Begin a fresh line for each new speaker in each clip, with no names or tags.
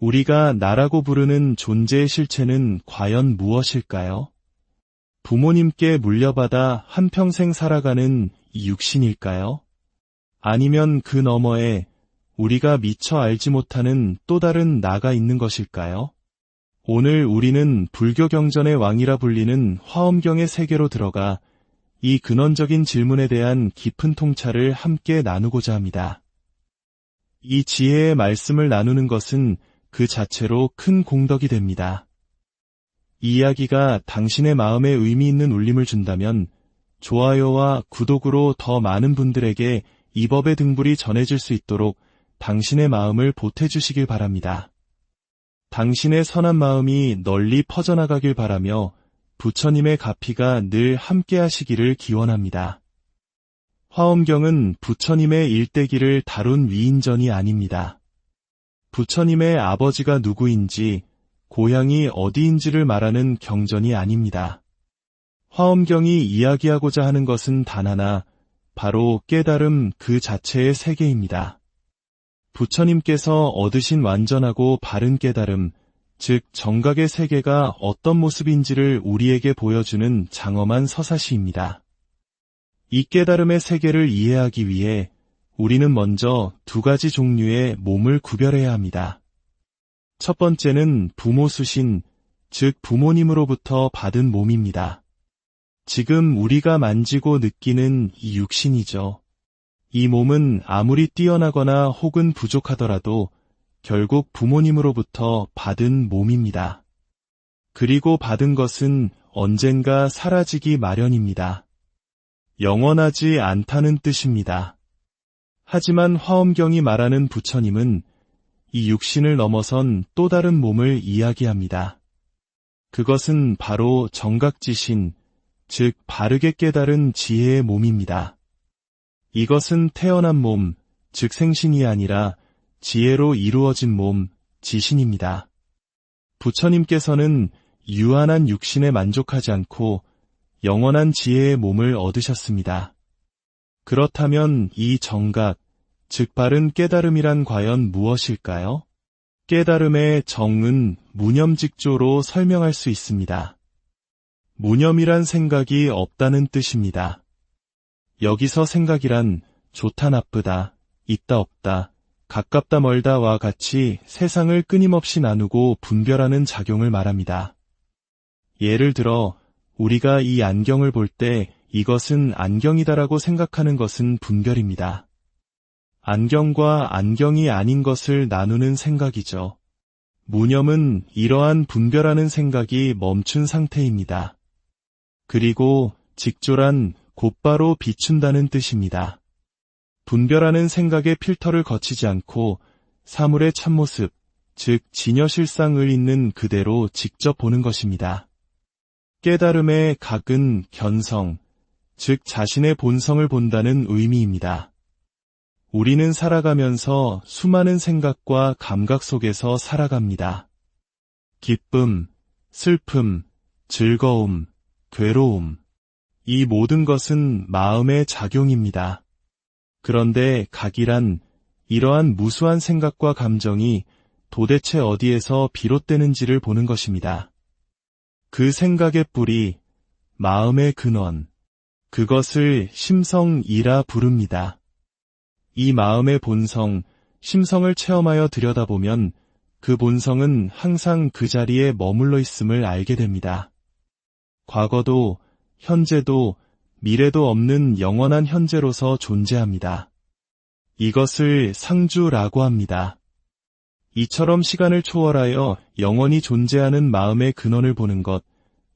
우리가 나라고 부르는 존재의 실체는 과연 무엇일까요? 부모님께 물려받아 한평생 살아가는 이 육신일까요? 아니면 그 너머에 우리가 미처 알지 못하는 또 다른 나가 있는 것일까요? 오늘 우리는 불교 경전의 왕이라 불리는 화엄경의 세계로 들어가 이 근원적인 질문에 대한 깊은 통찰을 함께 나누고자 합니다. 이 지혜의 말씀을 나누는 것은 그 자체로 큰 공덕이 됩니다. 이 이야기가 당신의 마음에 의미 있는 울림을 준다면 좋아요와 구독으로 더 많은 분들에게 이 법의 등불이 전해질 수 있도록 당신의 마음을 보태주시길 바랍니다. 당신의 선한 마음이 널리 퍼져나가길 바라며 부처님의 가피가 늘 함께하시기를 기원합니다. 화엄경은 부처님의 일대기를 다룬 위인전이 아닙니다. 부처님의 아버지가 누구인지, 고향이 어디인지를 말하는 경전이 아닙니다. 화엄경이 이야기하고자 하는 것은 단 하나, 바로 깨달음 그 자체의 세계입니다. 부처님께서 얻으신 완전하고 바른 깨달음, 즉 정각의 세계가 어떤 모습인지를 우리에게 보여주는 장엄한 서사시입니다. 이 깨달음의 세계를 이해하기 위해 우리는 먼저 두 가지 종류의 몸을 구별해야 합니다. 첫 번째는 부모 수신, 즉 부모님으로부터 받은 몸입니다. 지금 우리가 만지고 느끼는 이 육신이죠. 이 몸은 아무리 뛰어나거나 혹은 부족하더라도 결국 부모님으로부터 받은 몸입니다. 그리고 받은 것은 언젠가 사라지기 마련입니다. 영원하지 않다는 뜻입니다. 하지만 화엄경이 말하는 부처님은 이 육신을 넘어선 또 다른 몸을 이야기합니다. 그것은 바로 정각지신, 즉 바르게 깨달은 지혜의 몸입니다. 이것은 태어난 몸, 즉 생신이 아니라 지혜로 이루어진 몸, 지신입니다. 부처님께서는 유한한 육신에 만족하지 않고 영원한 지혜의 몸을 얻으셨습니다. 그렇다면 이 정각, 즉 바른 깨달음이란 과연 무엇일까요? 깨달음의 정은 무념직조로 설명할 수 있습니다. 무념이란 생각이 없다는 뜻입니다. 여기서 생각이란 좋다 나쁘다, 있다 없다, 가깝다 멀다와 같이 세상을 끊임없이 나누고 분별하는 작용을 말합니다. 예를 들어 우리가 이 안경을 볼 때 이것은 안경이다라고 생각하는 것은 분별입니다. 안경과 안경이 아닌 것을 나누는 생각이죠. 무념은 이러한 분별하는 생각이 멈춘 상태입니다. 그리고 직조란 곧바로 비춘다는 뜻입니다. 분별하는 생각의 필터를 거치지 않고 사물의 참모습, 즉 진여실상을 있는 그대로 직접 보는 것입니다. 깨달음의 각은 견성, 즉 자신의 본성을 본다는 의미입니다. 우리는 살아가면서 수많은 생각과 감각 속에서 살아갑니다. 기쁨, 슬픔, 즐거움, 괴로움, 이 모든 것은 마음의 작용입니다. 그런데 각이란 이러한 무수한 생각과 감정이 도대체 어디에서 비롯되는지를 보는 것입니다. 그 생각의 뿌리, 마음의 근원, 그것을 심성이라 부릅니다. 이 마음의 본성, 심성을 체험하여 들여다보면 그 본성은 항상 그 자리에 머물러 있음을 알게 됩니다. 과거도, 현재도, 미래도 없는 영원한 현재로서 존재합니다. 이것을 상주라고 합니다. 이처럼 시간을 초월하여 영원히 존재하는 마음의 근원을 보는 것,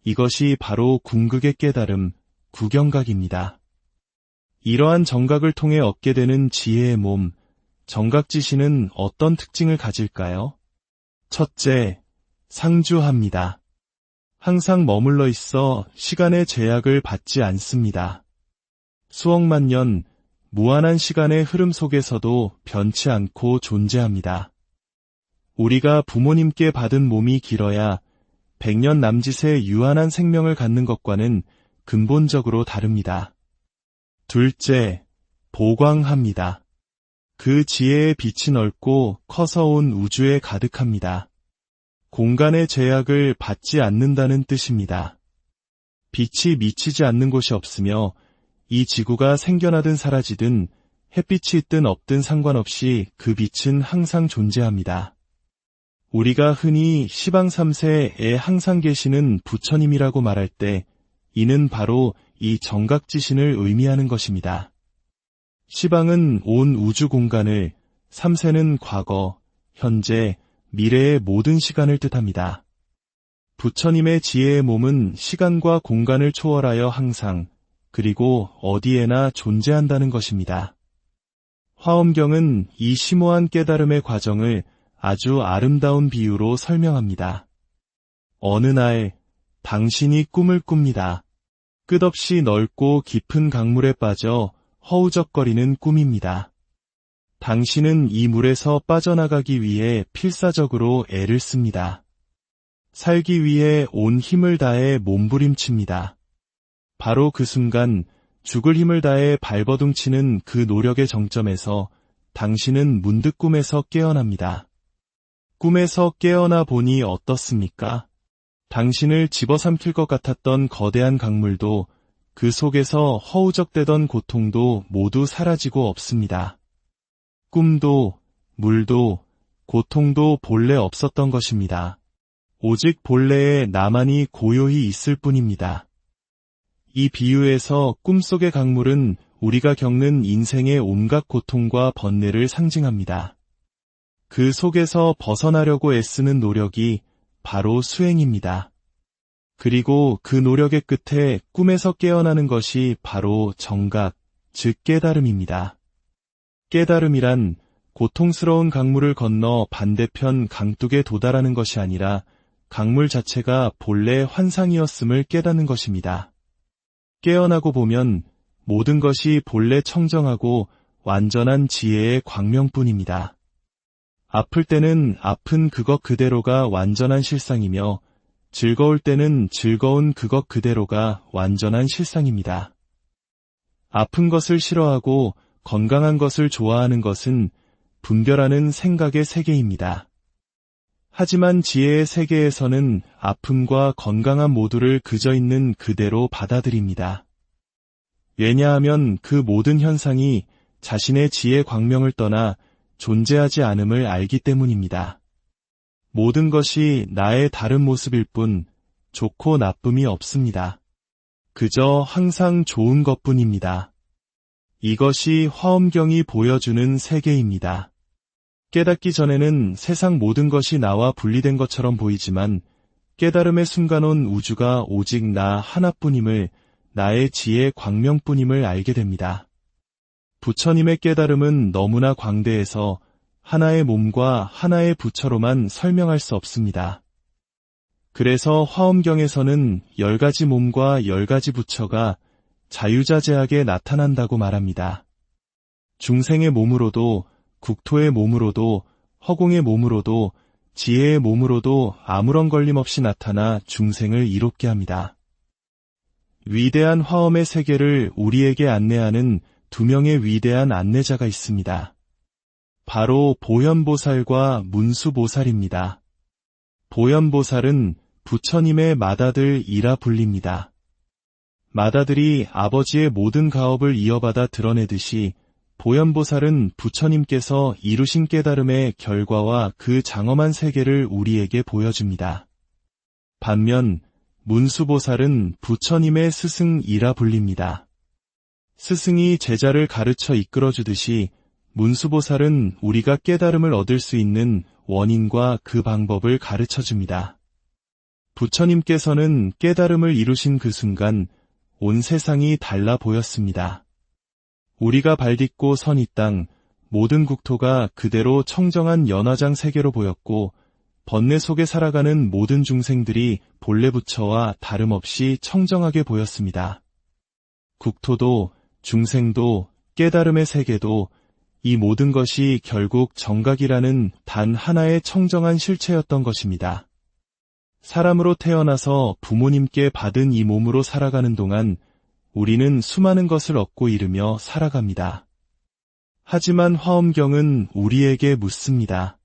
이것이 바로 궁극의 깨달음, 구경각입니다. 이러한 정각을 통해 얻게 되는 지혜의 몸, 정각지신은 어떤 특징을 가질까요? 첫째, 상주합니다. 항상 머물러 있어 시간의 제약을 받지 않습니다. 수억만 년, 무한한 시간의 흐름 속에서도 변치 않고 존재합니다. 우리가 부모님께 받은 몸이 길어야 100년 남짓의 유한한 생명을 갖는 것과는 근본적으로 다릅니다. 둘째, 보광합니다. 그 지혜의 빛이 넓고 커서 온 우주에 가득합니다. 공간의 제약을 받지 않는다는 뜻입니다. 빛이 미치지 않는 곳이 없으며 이 지구가 생겨나든 사라지든 햇빛이 있든 없든 상관없이 그 빛은 항상 존재합니다. 우리가 흔히 시방 3세에 항상 계시는 부처님이라고 말할 때 이는 바로 이 정각지신을 의미하는 것입니다. 시방은 온 우주 공간을, 3세는 과거, 현재, 미래의 모든 시간을 뜻합니다. 부처님의 지혜의 몸은 시간과 공간을 초월하여 항상, 그리고 어디에나 존재한다는 것입니다. 화엄경은 이 심오한 깨달음의 과정을 아주 아름다운 비유로 설명합니다. 어느 날, 당신이 꿈을 꿉니다. 끝없이 넓고 깊은 강물에 빠져 허우적거리는 꿈입니다. 당신은 이 물에서 빠져나가기 위해 필사적으로 애를 씁니다. 살기 위해 온 힘을 다해 몸부림칩니다. 바로 그 순간 죽을 힘을 다해 발버둥치는 그 노력의 정점에서 당신은 문득 꿈에서 깨어납니다. 꿈에서 깨어나 보니 어떻습니까? 당신을 집어삼킬 것 같았던 거대한 강물도 그 속에서 허우적대던 고통도 모두 사라지고 없습니다. 꿈도, 물도, 고통도 본래 없었던 것입니다. 오직 본래에 나만이 고요히 있을 뿐입니다. 이 비유에서 꿈속의 강물은 우리가 겪는 인생의 온갖 고통과 번뇌를 상징합니다. 그 속에서 벗어나려고 애쓰는 노력이 바로 수행입니다. 그리고 그 노력의 끝에 꿈에서 깨어나는 것이 바로 정각, 즉 깨달음입니다. 깨달음이란 고통스러운 강물을 건너 반대편 강둑에 도달하는 것이 아니라 강물 자체가 본래 환상이었음을 깨닫는 것입니다. 깨어나고 보면 모든 것이 본래 청정하고 완전한 지혜의 광명뿐입니다. 아플 때는 아픈 그것 그대로가 완전한 실상이며 즐거울 때는 즐거운 그것 그대로가 완전한 실상입니다. 아픈 것을 싫어하고 건강한 것을 좋아하는 것은 분별하는 생각의 세계입니다. 하지만 지혜의 세계에서는 아픔과 건강함 모두를 그저 있는 그대로 받아들입니다. 왜냐하면 그 모든 현상이 자신의 지혜 광명을 떠나 존재하지 않음을 알기 때문입니다. 모든 것이 나의 다른 모습일 뿐 좋고 나쁨이 없습니다. 그저 항상 좋은 것뿐입니다. 이것이 화엄경이 보여주는 세계입니다. 깨닫기 전에는 세상 모든 것이 나와 분리된 것처럼 보이지만 깨달음의 순간 온 우주가 오직 나 하나뿐임을, 나의 지혜 광명뿐임을 알게 됩니다. 부처님의 깨달음은 너무나 광대해서 하나의 몸과 하나의 부처로만 설명할 수 없습니다. 그래서 화엄경에서는 10가지 몸과 10가지 부처가 자유자재하게 나타난다고 말합니다. 중생의 몸으로도, 국토의 몸으로도, 허공의 몸으로도, 지혜의 몸으로도 아무런 걸림 없이 나타나 중생을 이롭게 합니다. 위대한 화엄의 세계를 우리에게 안내하는 2명의 위대한 안내자가 있습니다. 바로 보현보살과 문수보살입니다. 보현보살은 부처님의 맏아들이라 불립니다. 맏아들이 아버지의 모든 가업을 이어받아 드러내듯이 보현보살은 부처님께서 이루신 깨달음의 결과와 그 장엄한 세계를 우리에게 보여줍니다. 반면 문수보살은 부처님의 스승이라 불립니다. 스승이 제자를 가르쳐 이끌어주듯이 문수보살은 우리가 깨달음을 얻을 수 있는 원인과 그 방법을 가르쳐줍니다. 부처님께서는 깨달음을 이루신 그 순간 온 세상이 달라 보였습니다. 우리가 발딛고 선 이 땅, 모든 국토가 그대로 청정한 연화장 세계로 보였고 번뇌 속에 살아가는 모든 중생들이 본래 부처와 다름없이 청정하게 보였습니다. 국토도 중생도 깨달음의 세계도 이 모든 것이 결국 정각이라는 단 하나의 청정한 실체였던 것입니다. 사람으로 태어나서 부모님께 받은 이 몸으로 살아가는 동안 우리는 수많은 것을 얻고 잃으며 살아갑니다. 하지만 화엄경은 우리에게 묻습니다.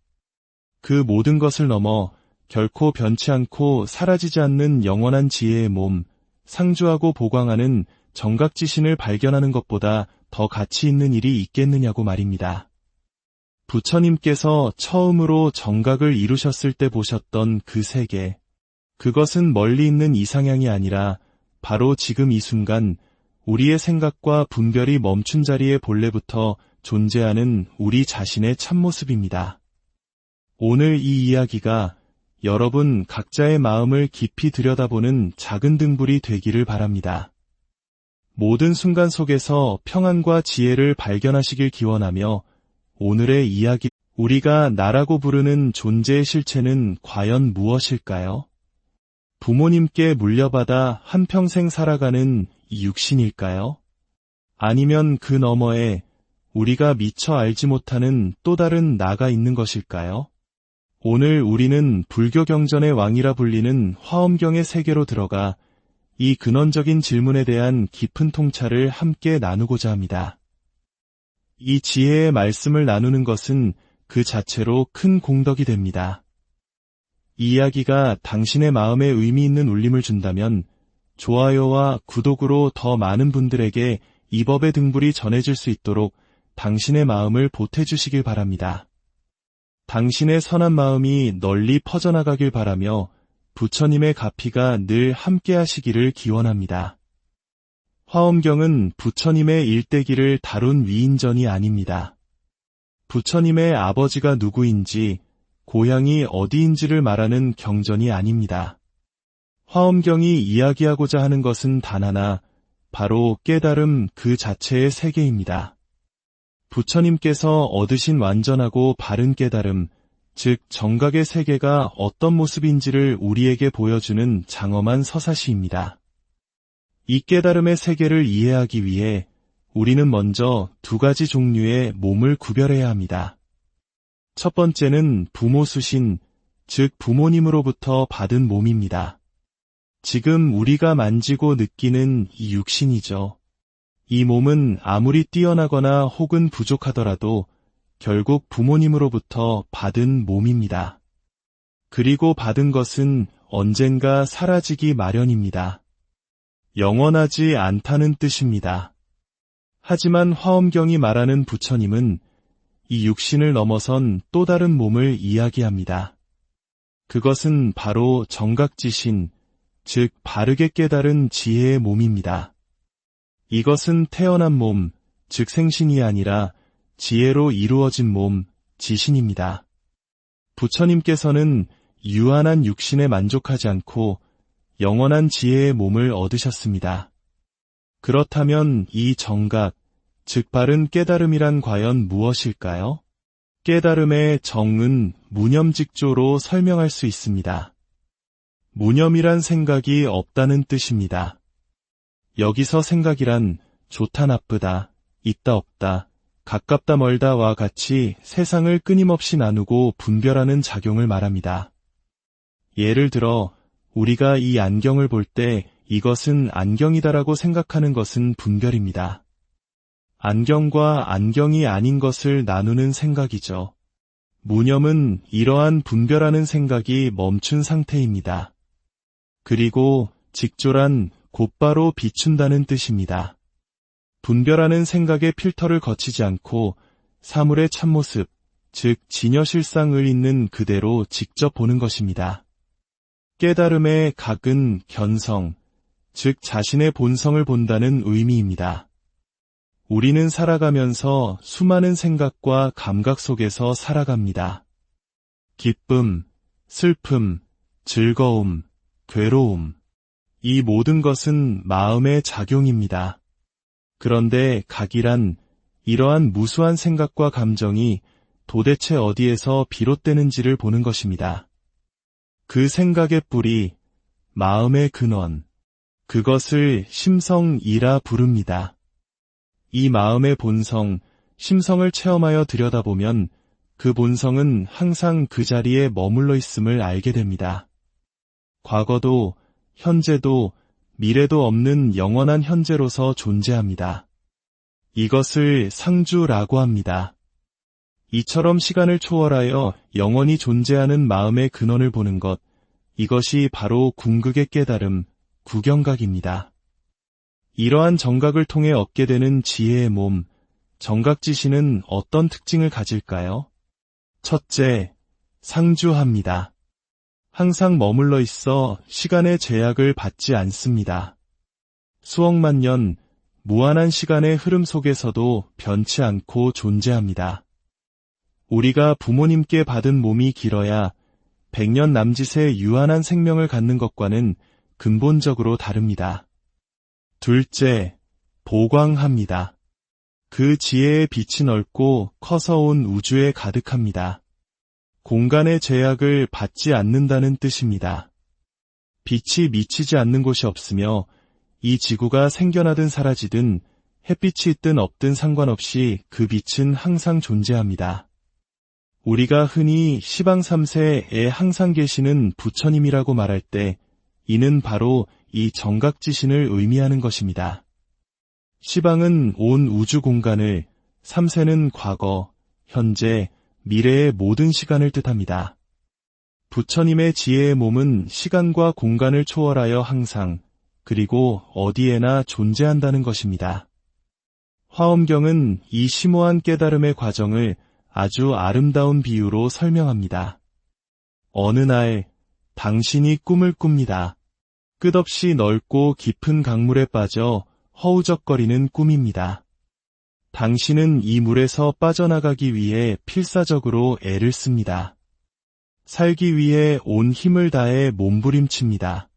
그 모든 것을 넘어 결코 변치 않고 사라지지 않는 영원한 지혜의 몸, 상주하고 보광하는 정각지신을 발견하는 것보다 더 가치 있는 일이 있겠느냐고 말입니다. 부처님께서 처음으로 정각을 이루셨을 때 보셨던 그 세계, 그것은 멀리 있는 이상향이 아니라 바로 지금 이 순간 우리의 생각과 분별이 멈춘 자리에 본래부터 존재하는 우리 자신의 참모습입니다. 오늘 이 이야기가 여러분 각자의 마음을 깊이 들여다보는 작은 등불이 되기를 바랍니다. 모든 순간 속에서 평안과 지혜를 발견하시길 기원하며 오늘의 이야기, 우리가 나라고 부르는 존재의 실체는 과연 무엇일까요? 부모님께 물려받아 한평생 살아가는 이 육신일까요? 아니면 그 너머에 우리가 미처 알지 못하는 또 다른 나가 있는 것일까요? 오늘 우리는 불교 경전의 왕이라 불리는 화엄경의 세계로 들어가 이 근원적인 질문에 대한 깊은 통찰을 함께 나누고자 합니다. 이 지혜의 말씀을 나누는 것은 그 자체로 큰 공덕이 됩니다. 이 이야기가 당신의 마음에 의미 있는 울림을 준다면 좋아요와 구독으로 더 많은 분들에게 이 법의 등불이 전해질 수 있도록 당신의 마음을 보태주시길 바랍니다. 당신의 선한 마음이 널리 퍼져나가길 바라며 부처님의 가피가 늘 함께하시기를 기원합니다. 화엄경은 부처님의 일대기를 다룬 위인전이 아닙니다. 부처님의 아버지가 누구인지, 고향이 어디인지를 말하는 경전이 아닙니다. 화엄경이 이야기하고자 하는 것은 단 하나, 바로 깨달음 그 자체의 세계입니다. 부처님께서 얻으신 완전하고 바른 깨달음, 즉 정각의 세계가 어떤 모습인지를 우리에게 보여주는 장엄한 서사시입니다. 이 깨달음의 세계를 이해하기 위해 우리는 먼저 두 가지 종류의 몸을 구별해야 합니다. 첫 번째는 부모 수신, 즉 부모님으로부터 받은 몸입니다. 지금 우리가 만지고 느끼는 이 육신이죠. 이 몸은 아무리 뛰어나거나 혹은 부족하더라도 결국 부모님으로부터 받은 몸입니다. 그리고 받은 것은 언젠가 사라지기 마련입니다. 영원하지 않다는 뜻입니다. 하지만 화엄경이 말하는 부처님은 이 육신을 넘어선 또 다른 몸을 이야기합니다. 그것은 바로 정각지신, 즉 바르게 깨달은 지혜의 몸입니다. 이것은 태어난 몸, 즉 생신이 아니라 지혜로 이루어진 몸, 지신입니다. 부처님께서는 유한한 육신에 만족하지 않고 영원한 지혜의 몸을 얻으셨습니다. 그렇다면 이 정각, 즉 바른 깨달음이란 과연 무엇일까요? 깨달음의 정은 무념직조로 설명할 수 있습니다. 무념이란 생각이 없다는 뜻입니다. 여기서 생각이란 좋다 나쁘다, 있다 없다, 가깝다 멀다와 같이 세상을 끊임없이 나누고 분별하는 작용을 말합니다. 예를 들어 우리가 이 안경을 볼 때 이것은 안경이다라고 생각하는 것은 분별입니다. 안경과 안경이 아닌 것을 나누는 생각이죠. 무념은 이러한 분별하는 생각이 멈춘 상태입니다. 그리고 직조란 곧바로 비춘다는 뜻입니다. 분별하는 생각의 필터를 거치지 않고 사물의 참모습, 즉 진여실상을 있는 그대로 직접 보는 것입니다. 깨달음의 각은 견성, 즉 자신의 본성을 본다는 의미입니다. 우리는 살아가면서 수많은 생각과 감각 속에서 살아갑니다. 기쁨, 슬픔, 즐거움, 괴로움, 이 모든 것은 마음의 작용입니다. 그런데 각이란 이러한 무수한 생각과 감정이 도대체 어디에서 비롯되는지를 보는 것입니다. 그 생각의 뿌리, 마음의 근원, 그것을 심성이라 부릅니다. 이 마음의 본성, 심성을 체험하여 들여다보면 그 본성은 항상 그 자리에 머물러 있음을 알게 됩니다. 과거도, 현재도, 미래도 없는 영원한 현재로서 존재합니다. 이것을 상주라고 합니다. 이처럼 시간을 초월하여 영원히 존재하는 마음의 근원을 보는 것, 이것이 바로 궁극의 깨달음, 구경각입니다. 이러한 정각을 통해 얻게 되는 지혜의 몸, 정각지신은 어떤 특징을 가질까요? 첫째, 상주합니다. 항상 머물러 있어 시간의 제약을 받지 않습니다. 수억만 년, 무한한 시간의 흐름 속에서도 변치 않고 존재합니다. 우리가 부모님께 받은 몸이 길어야 100년 남짓의 유한한 생명을 갖는 것과는 근본적으로 다릅니다. 둘째, 보광합니다. 그 지혜의 빛이 넓고 커서 온 우주에 가득합니다. 공간의 제약을 받지 않는다는 뜻입니다. 빛이 미치지 않는 곳이 없으며 이 지구가 생겨나든 사라지든 햇빛이 있든 없든 상관없이 그 빛은 항상 존재합니다. 우리가 흔히 시방 3세에 항상 계시는 부처님이라고 말할 때 이는 바로 이 정각지신을 의미하는 것입니다. 시방은 온 우주 공간을, 3세는 과거, 현재, 미래의 모든 시간을 뜻합니다. 부처님의 지혜의 몸은 시간과 공간을 초월하여 항상, 그리고 어디에나 존재한다는 것입니다. 화엄경은 이 심오한 깨달음의 과정을 아주 아름다운 비유로 설명합니다. 어느 날 당신이 꿈을 꿉니다. 끝없이 넓고 깊은 강물에 빠져 허우적거리는 꿈입니다. 당신은 이 물에서 빠져나가기 위해 필사적으로 애를 씁니다. 살기 위해 온 힘을 다해 몸부림칩니다.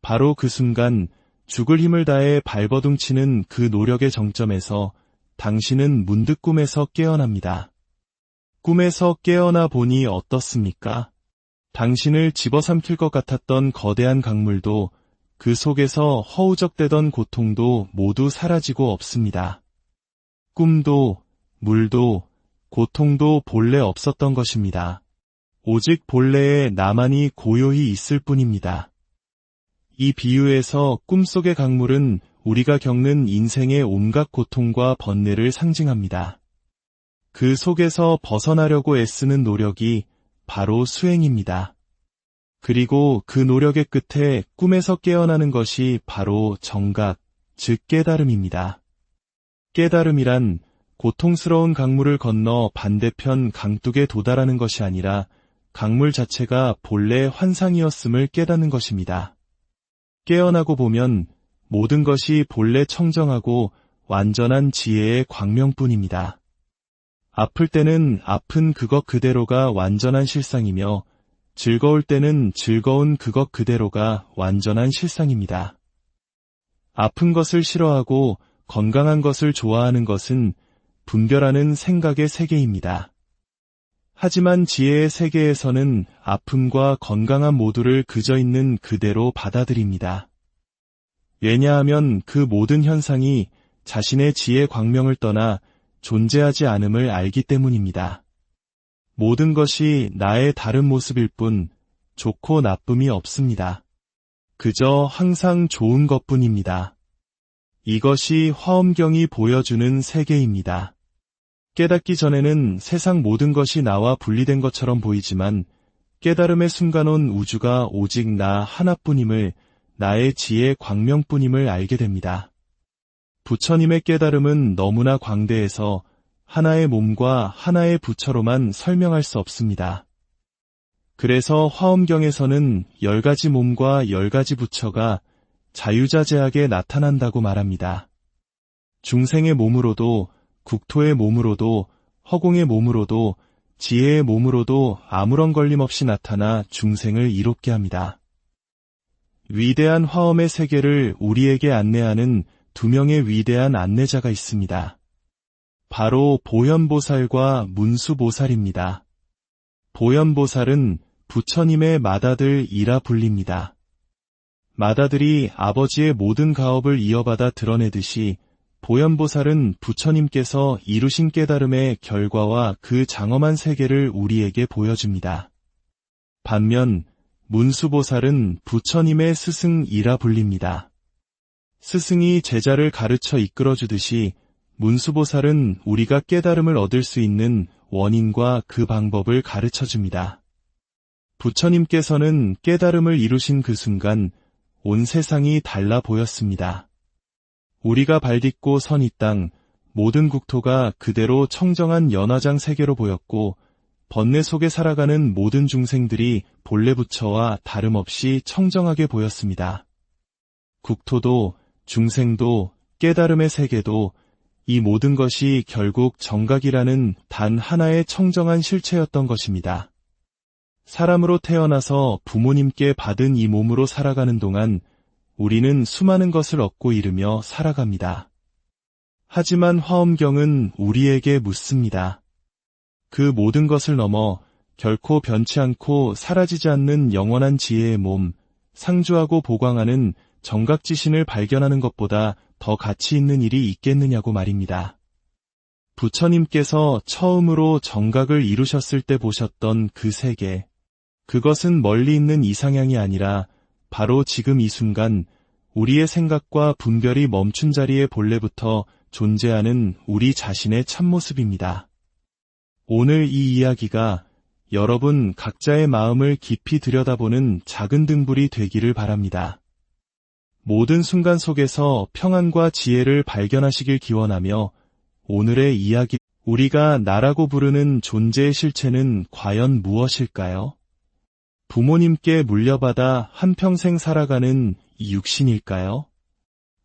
바로 그 순간 죽을 힘을 다해 발버둥치는 그 노력의 정점에서 당신은 문득 꿈에서 깨어납니다. 꿈에서 깨어나 보니 어떻습니까? 당신을 집어삼킬 것 같았던 거대한 강물도 그 속에서 허우적대던 고통도 모두 사라지고 없습니다. 꿈도, 물도, 고통도 본래 없었던 것입니다. 오직 본래의 나만이 고요히 있을 뿐입니다. 이 비유에서 꿈속의 강물은 우리가 겪는 인생의 온갖 고통과 번뇌를 상징합니다. 그 속에서 벗어나려고 애쓰는 노력이 바로 수행입니다. 그리고 그 노력의 끝에 꿈에서 깨어나는 것이 바로 정각, 즉 깨달음입니다. 깨달음이란 고통스러운 강물을 건너 반대편 강둑에 도달하는 것이 아니라 강물 자체가 본래 환상이었음을 깨닫는 것입니다. 깨어나고 보면 모든 것이 본래 청정하고 완전한 지혜의 광명뿐입니다. 아플 때는 아픈 그것 그대로가 완전한 실상이며 즐거울 때는 즐거운 그것 그대로가 완전한 실상입니다. 아픈 것을 싫어하고 건강한 것을 좋아하는 것은 분별하는 생각의 세계입니다. 하지만 지혜의 세계에서는 아픔과 건강함 모두를 그저 있는 그대로 받아들입니다. 왜냐하면 그 모든 현상이 자신의 지혜 광명을 떠나 존재하지 않음을 알기 때문입니다. 모든 것이 나의 다른 모습일 뿐 좋고 나쁨이 없습니다. 그저 항상 좋은 것뿐입니다. 이것이 화엄경이 보여주는 세계입니다. 깨닫기 전에는 세상 모든 것이 나와 분리된 것처럼 보이지만 깨달음의 순간 온 우주가 오직 나 하나뿐임을, 나의 지혜 광명뿐임을 알게 됩니다. 부처님의 깨달음은 너무나 광대해서 하나의 몸과 하나의 부처로만 설명할 수 없습니다. 그래서 화엄경에서는 10가지 몸과 10가지 부처가 자유자재하게 나타난다고 말합니다. 중생의 몸으로도, 국토의 몸으로도, 허공의 몸으로도, 지혜의 몸으로도 아무런 걸림 없이 나타나 중생을 이롭게 합니다. 위대한 화엄의 세계를 우리에게 안내하는 2명의 위대한 안내자가 있습니다. 바로 보현보살과 문수보살입니다. 보현보살은 부처님의 맏아들이라 불립니다. 맏아들이 아버지의 모든 가업을 이어받아 드러내듯이 보현보살은 부처님께서 이루신 깨달음의 결과와 그 장엄한 세계를 우리에게 보여줍니다. 반면 문수보살은 부처님의 스승이라 불립니다. 스승이 제자를 가르쳐 이끌어주듯이 문수보살은 우리가 깨달음을 얻을 수 있는 원인과 그 방법을 가르쳐 줍니다. 부처님께서는 깨달음을 이루신 그 순간 온 세상이 달라 보였습니다. 우리가 발딛고 선 이 땅, 모든 국토가 그대로 청정한 연화장 세계로 보였고 번뇌 속에 살아가는 모든 중생들이 본래 부처와 다름없이 청정하게 보였습니다. 국토도 중생도 깨달음의 세계도 이 모든 것이 결국 정각이라는 단 하나의 청정한 실체였던 것입니다. 사람으로 태어나서 부모님께 받은 이 몸으로 살아가는 동안 우리는 수많은 것을 얻고 잃으며 살아갑니다. 하지만 화엄경은 우리에게 묻습니다. 그 모든 것을 넘어 결코 변치 않고 사라지지 않는 영원한 지혜의 몸, 상주하고 보광하는 정각지신을 발견하는 것보다 더 가치 있는 일이 있겠느냐고 말입니다. 부처님께서 처음으로 정각을 이루셨을 때 보셨던 그 세계, 그것은 멀리 있는 이상향이 아니라 바로 지금 이 순간 우리의 생각과 분별이 멈춘 자리에 본래부터 존재하는 우리 자신의 참모습입니다. 오늘 이 이야기가 여러분 각자의 마음을 깊이 들여다보는 작은 등불이 되기를 바랍니다. 모든 순간 속에서 평안과 지혜를 발견하시길 기원하며 오늘의 이야기, 우리가 나라고 부르는 존재의 실체는 과연 무엇일까요? 부모님께 물려받아 한평생 살아가는 이 육신일까요?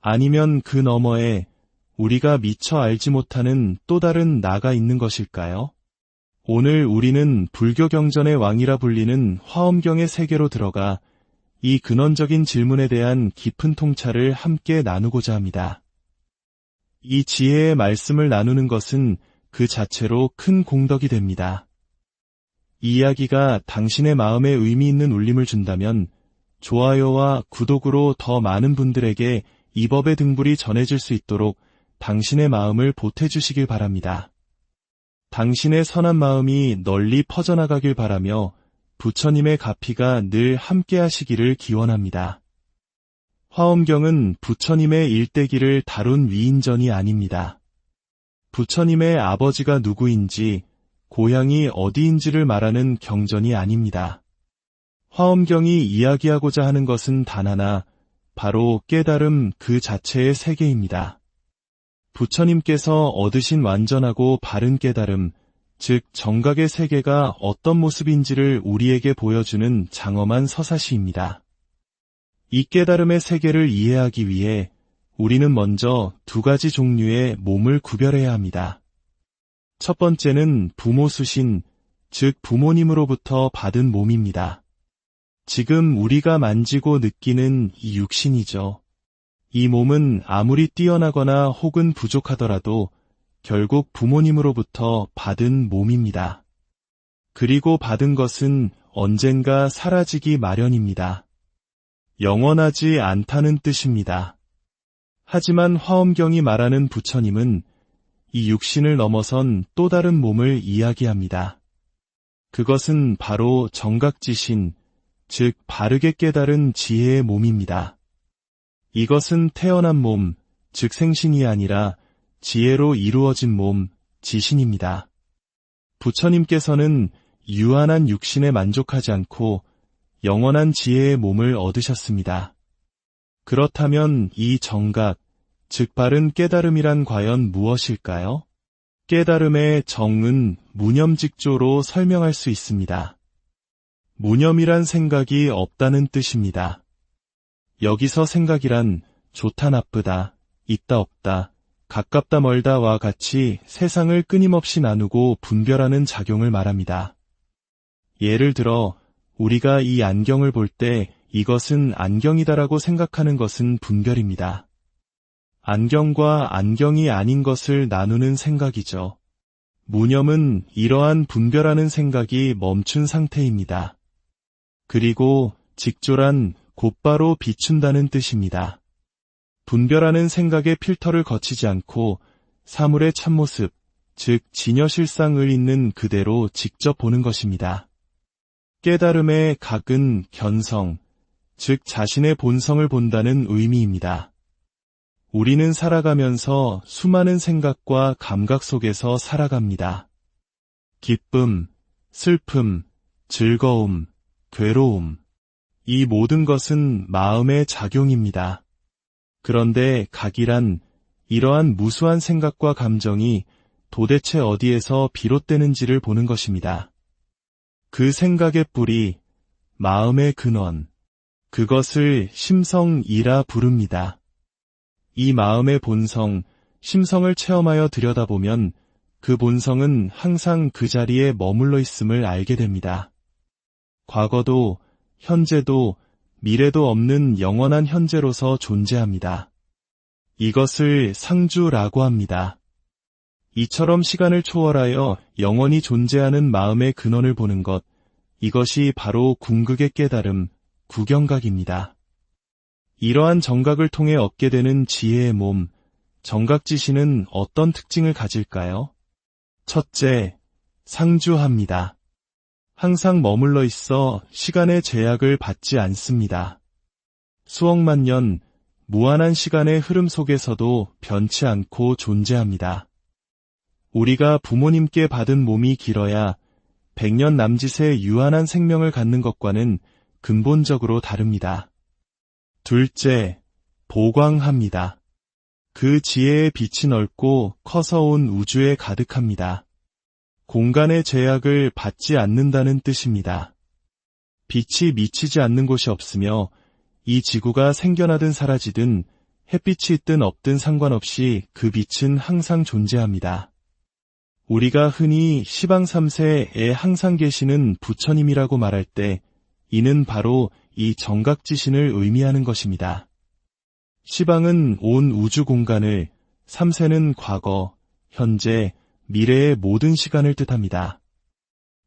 아니면 그 너머에 우리가 미처 알지 못하는 또 다른 나가 있는 것일까요? 오늘 우리는 불교 경전의 왕이라 불리는 화엄경의 세계로 들어가 이 근원적인 질문에 대한 깊은 통찰을 함께 나누고자 합니다. 이 지혜의 말씀을 나누는 것은 그 자체로 큰 공덕이 됩니다. 이 이야기가 당신의 마음에 의미 있는 울림을 준다면 좋아요와 구독으로 더 많은 분들에게 이 법의 등불이 전해질 수 있도록 당신의 마음을 보태주시길 바랍니다. 당신의 선한 마음이 널리 퍼져나가길 바라며 부처님의 가피가 늘 함께하시기를 기원합니다. 화엄경은 부처님의 일대기를 다룬 위인전이 아닙니다. 부처님의 아버지가 누구인지, 고향이 어디인지를 말하는 경전이 아닙니다. 화엄경이 이야기하고자 하는 것은 단 하나, 바로 깨달음 그 자체의 세계입니다. 부처님께서 얻으신 완전하고 바른 깨달음, 즉 정각의 세계가 어떤 모습인지를 우리에게 보여주는 장엄한 서사시입니다. 이 깨달음의 세계를 이해하기 위해 우리는 먼저 두 가지 종류의 몸을 구별해야 합니다. 첫 번째는 부모 수신, 즉 부모님으로부터 받은 몸입니다. 지금 우리가 만지고 느끼는 이 육신이죠. 이 몸은 아무리 뛰어나거나 혹은 부족하더라도 결국 부모님으로부터 받은 몸입니다. 그리고 받은 것은 언젠가 사라지기 마련입니다. 영원하지 않다는 뜻입니다. 하지만 화엄경이 말하는 부처님은 이 육신을 넘어선 또 다른 몸을 이야기합니다. 그것은 바로 정각지신, 즉 바르게 깨달은 지혜의 몸입니다. 이것은 태어난 몸, 즉 생신이 아니라 지혜로 이루어진 몸, 지신입니다. 부처님께서는 유한한 육신에 만족하지 않고 영원한 지혜의 몸을 얻으셨습니다. 그렇다면 이 정각, 즉 바른 깨달음이란 과연 무엇일까요? 깨달음의 정은 무념직조로 설명할 수 있습니다. 무념이란 생각이 없다는 뜻입니다. 여기서 생각이란 좋다 나쁘다, 있다 없다, 가깝다 멀다와 같이 세상을 끊임없이 나누고 분별하는 작용을 말합니다. 예를 들어 우리가 이 안경을 볼 때 이것은 안경이다라고 생각하는 것은 분별입니다. 안경과 안경이 아닌 것을 나누는 생각이죠. 무념은 이러한 분별하는 생각이 멈춘 상태입니다. 그리고 직조란 곧바로 비춘다는 뜻입니다. 분별하는 생각의 필터를 거치지 않고 사물의 참모습, 즉 진여실상을 있는 그대로 직접 보는 것입니다. 깨달음의 각은 견성, 즉 자신의 본성을 본다는 의미입니다. 우리는 살아가면서 수많은 생각과 감각 속에서 살아갑니다. 기쁨, 슬픔, 즐거움, 괴로움. 이 모든 것은 마음의 작용입니다. 그런데 각이란 이러한 무수한 생각과 감정이 도대체 어디에서 비롯되는지를 보는 것입니다. 그 생각의 뿌리, 마음의 근원, 그것을 심성이라 부릅니다. 이 마음의 본성, 심성을 체험하여 들여다보면 그 본성은 항상 그 자리에 머물러 있음을 알게 됩니다. 과거도, 현재도, 미래도 없는 영원한 현재로서 존재합니다. 이것을 상주라고 합니다. 이처럼 시간을 초월하여 영원히 존재하는 마음의 근원을 보는 것, 이것이 바로 궁극의 깨달음, 구경각입니다. 이러한 정각을 통해 얻게 되는 지혜의 몸, 정각지신은 어떤 특징을 가질까요? 첫째, 상주합니다. 항상 머물러 있어 시간의 제약을 받지 않습니다. 수억만 년, 무한한 시간의 흐름 속에서도 변치 않고 존재합니다. 우리가 부모님께 받은 몸이 길어야 100년 남짓의 유한한 생명을 갖는 것과는 근본적으로 다릅니다. 둘째, 보광합니다. 그 지혜의 빛이 넓고 커서 온 우주에 가득합니다. 공간의 제약을 받지 않는다는 뜻입니다. 빛이 미치지 않는 곳이 없으며 이 지구가 생겨나든 사라지든 햇빛이 있든 없든 상관없이 그 빛은 항상 존재합니다. 우리가 흔히 시방 3세에 항상 계시는 부처님이라고 말할 때 이는 바로 이 정각지신을 의미하는 것입니다. 시방은 온 우주 공간을, 3세는 과거, 현재, 미래의 모든 시간을 뜻합니다.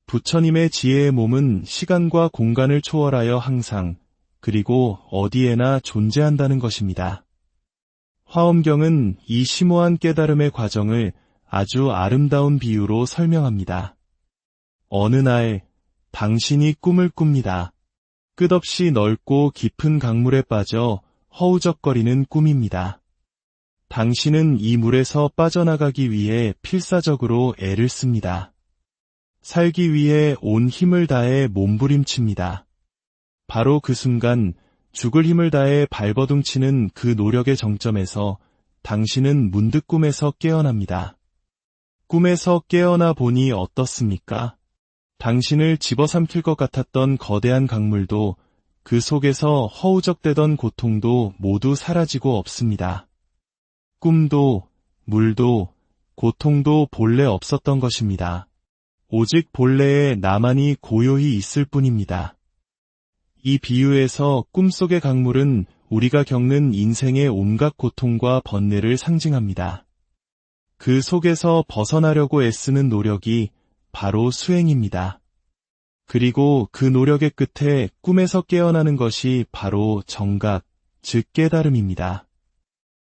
부처님의 지혜의 몸은 시간과 공간을 초월하여 항상, 그리고 어디에나 존재한다는 것입니다. 화엄경은 이 심오한 깨달음의 과정을 아주 아름다운 비유로 설명합니다. 어느 날 당신이 꿈을 꿉니다. 끝없이 넓고 깊은 강물에 빠져 허우적거리는 꿈입니다. 당신은 이 물에서 빠져나가기 위해 필사적으로 애를 씁니다. 살기 위해 온 힘을 다해 몸부림칩니다. 바로 그 순간 죽을 힘을 다해 발버둥치는 그 노력의 정점에서 당신은 문득 꿈에서 깨어납니다. 꿈에서 깨어나 보니 어떻습니까? 당신을 집어삼킬 것 같았던 거대한 강물도 그 속에서 허우적대던 고통도 모두 사라지고 없습니다. 꿈도, 물도, 고통도 본래 없었던 것입니다. 오직 본래에 나만이 고요히 있을 뿐입니다. 이 비유에서 꿈속의 강물은 우리가 겪는 인생의 온갖 고통과 번뇌를 상징합니다. 그 속에서 벗어나려고 애쓰는 노력이 바로 수행입니다. 그리고 그 노력의 끝에 꿈에서 깨어나는 것이 바로 정각, 즉 깨달음입니다.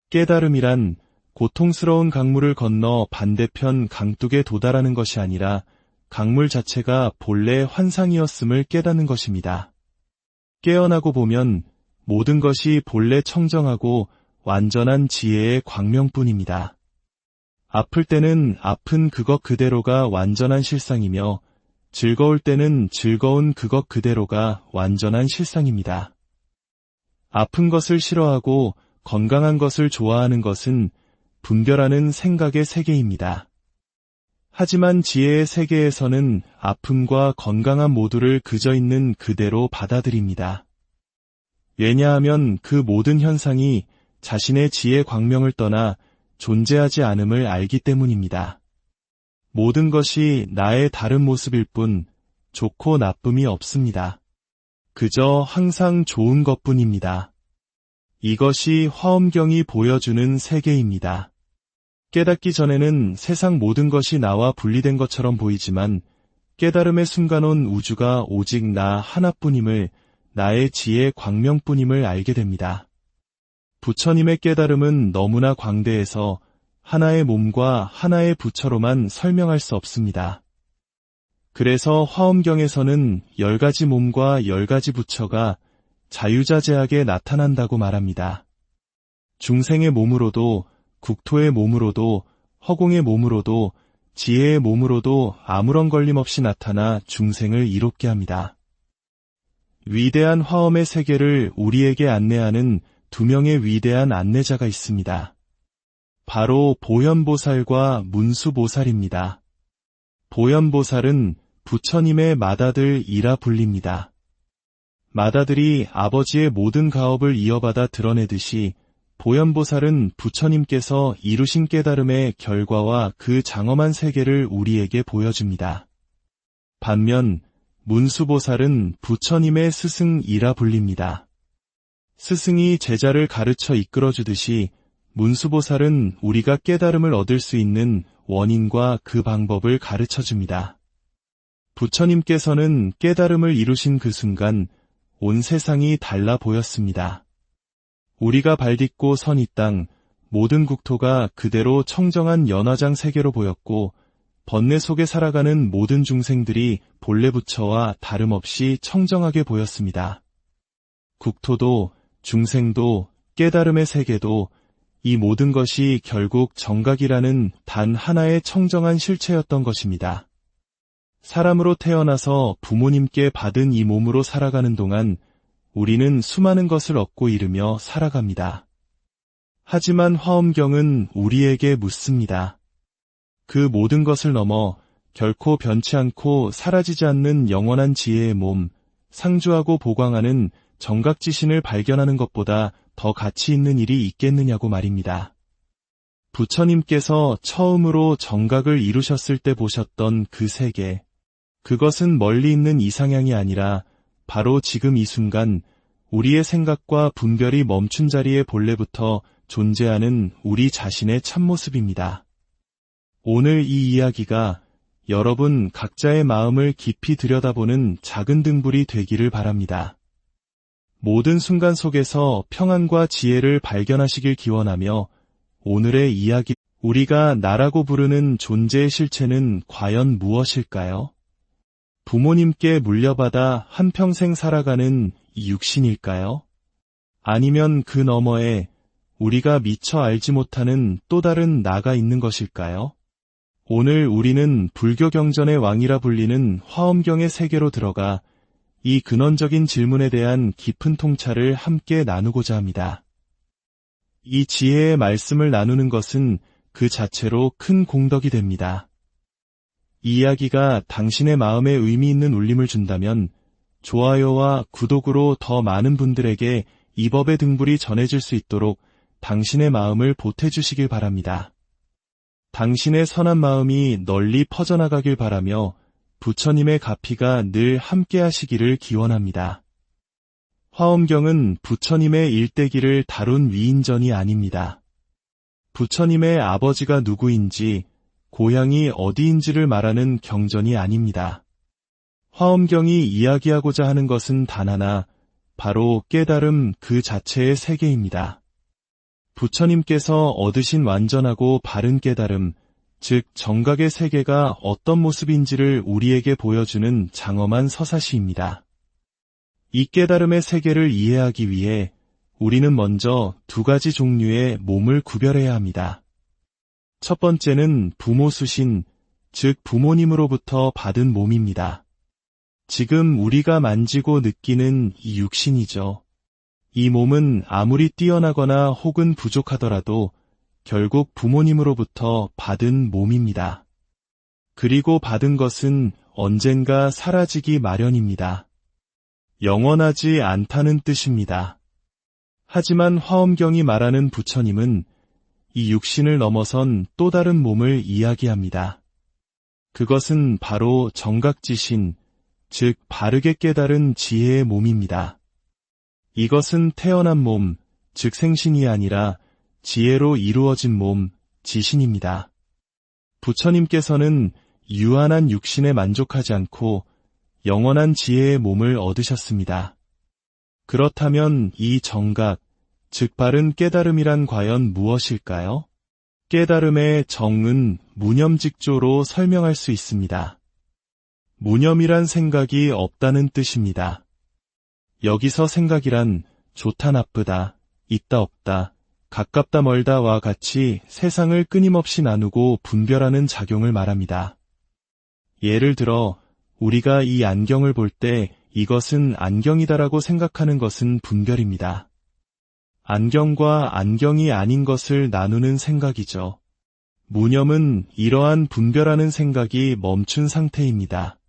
깨달음이란 고통스러운 강물을 건너 반대편 강둑에 도달하는 것이 아니라 강물 자체가 본래 환상이었음을 깨닫는 것입니다. 깨어나고 보면 모든 것이 본래 청정하고 완전한 지혜의 광명뿐입니다. 아플 때는 아픈 그것 그대로가 완전한 실상이며 즐거울 때는 즐거운 그것 그대로가 완전한 실상입니다. 아픈 것을 싫어하고 건강한 것을 좋아하는 것은 분별하는 생각의 세계입니다. 하지만 지혜의 세계에서는 아픔과 건강함 모두를 그저 있는 그대로 받아들입니다. 왜냐하면 그 모든 현상이 자신의 지혜 광명을 떠나 존재하지 않음을 알기 때문입니다. 모든 것이 나의 다른 모습일 뿐 좋고 나쁨이 없습니다. 그저 항상 좋은 것뿐입니다. 이것이 화엄경이 보여주는 세계입니다. 깨닫기 전에는 세상 모든 것이 나와 분리된 것처럼 보이지만 깨달음의 순간 온 우주가 오직 나 하나뿐임을, 나의 지혜 광명뿐임을 알게 됩니다. 부처님의 깨달음은 너무나 광대해서 하나의 몸과 하나의 부처로만 설명할 수 없습니다. 그래서 화엄경에서는 10가지 몸과 10가지 부처가 자유자재하게 나타난다고 말합니다. 중생의 몸으로도, 국토의 몸으로도, 허공의 몸으로도, 지혜의 몸으로도 아무런 걸림 없이 나타나 중생을 이롭게 합니다. 위대한 화엄의 세계를 우리에게 안내하는 두 명의 위대한 안내자가 있습니다. 바로 보현보살과 문수보살입니다. 보현보살은 부처님의 맏아들이라 불립니다. 맏아들이 아버지의 모든 가업을 이어받아 드러내듯이 보현보살은 부처님께서 이루신 깨달음의 결과와 그 장엄한 세계를 우리에게 보여줍니다. 반면 문수보살은 부처님의 스승이라 불립니다. 스승이 제자를 가르쳐 이끌어주듯이 문수보살은 우리가 깨달음을 얻을 수 있는 원인과 그 방법을 가르쳐줍니다. 부처님께서는 깨달음을 이루신 그 순간 온 세상이 달라 보였습니다. 우리가 발딛고 선 이 땅, 모든 국토가 그대로 청정한 연화장 세계로 보였고 번뇌 속에 살아가는 모든 중생들이 본래 부처와 다름없이 청정하게 보였습니다. 국토도, 중생도, 깨달음의 세계도 이 모든 것이 결국 정각이라는 단 하나의 청정한 실체였던 것입니다. 사람으로 태어나서 부모님께 받은 이 몸으로 살아가는 동안 우리는 수많은 것을 얻고 잃으며 살아갑니다. 하지만 화엄경은 우리에게 묻습니다. 그 모든 것을 넘어 결코 변치 않고 사라지지 않는 영원한 지혜의 몸, 상주하고 보광하는 정각지신을 발견하는 것보다 더 가치 있는 일이 있겠느냐고 말입니다. 부처님께서 처음으로 정각을 이루셨을 때 보셨던 그 세계, 그것은 멀리 있는 이상향이 아니라 바로 지금 이 순간 우리의 생각과 분별이 멈춘 자리에 본래부터 존재하는 우리 자신의 참모습입니다. 오늘 이 이야기가 여러분 각자의 마음을 깊이 들여다보는 작은 등불이 되기를 바랍니다. 모든 순간 속에서 평안과 지혜를 발견하시길 기원하며 오늘의 이야기, 우리가 나라고 부르는 존재의 실체는 과연 무엇일까요? 부모님께 물려받아 한평생 살아가는 이 육신일까요? 아니면 그 너머에 우리가 미처 알지 못하는 또 다른 나가 있는 것일까요? 오늘 우리는 불교 경전의 왕이라 불리는 화엄경의 세계로 들어가 이 근원적인 질문에 대한 깊은 통찰을 함께 나누고자 합니다. 이 지혜의 말씀을 나누는 것은 그 자체로 큰 공덕이 됩니다. 이 이야기가 당신의 마음에 의미 있는 울림을 준다면 좋아요와 구독으로 더 많은 분들에게 이 법의 등불이 전해질 수 있도록 당신의 마음을 보태주시길 바랍니다. 당신의 선한 마음이 널리 퍼져나가길 바라며 부처님의 가피가 늘 함께 하시기를 기원합니다. 화엄경은 부처님의 일대기를 다룬 위인전이 아닙니다. 부처님의 아버지가 누구인지, 고향이 어디인지를 말하는 경전이 아닙니다. 화엄경이 이야기하고자 하는 것은 단 하나, 바로 깨달음 그 자체의 세계입니다. 부처님께서 얻으신 완전하고 바른 깨달음, 즉 정각의 세계가 어떤 모습인지를 우리에게 보여주는 장엄한 서사시입니다. 이 깨달음의 세계를 이해하기 위해 우리는 먼저 두 가지 종류의 몸을 구별해야 합니다. 첫 번째는 부모 수신, 즉 부모님으로부터 받은 몸입니다. 지금 우리가 만지고 느끼는 이 육신이죠. 이 몸은 아무리 뛰어나거나 혹은 부족하더라도 결국 부모님으로부터 받은 몸입니다. 그리고 받은 것은 언젠가 사라지기 마련입니다. 영원하지 않다는 뜻입니다. 하지만 화엄경이 말하는 부처님은 이 육신을 넘어선 또 다른 몸을 이야기합니다. 그것은 바로 정각지신, 즉 바르게 깨달은 지혜의 몸입니다. 이것은 태어난 몸, 즉 생신이 아니라 지혜로 이루어진 몸, 지신입니다. 부처님께서는 유한한 육신에 만족하지 않고 영원한 지혜의 몸을 얻으셨습니다. 그렇다면 이 정각, 즉 바른 깨달음이란 과연 무엇일까요? 깨달음의 정은 무념직조로 설명할 수 있습니다. 무념이란 생각이 없다는 뜻입니다. 여기서 생각이란 좋다 나쁘다, 있다 없다, 가깝다 멀다와 같이 세상을 끊임없이 나누고 분별하는 작용을 말합니다. 예를 들어 우리가 이 안경을 볼 때 이것은 안경이다라고 생각하는 것은 분별입니다. 안경과 안경이 아닌 것을 나누는 생각이죠. 무념은 이러한 분별하는 생각이 멈춘 상태입니다.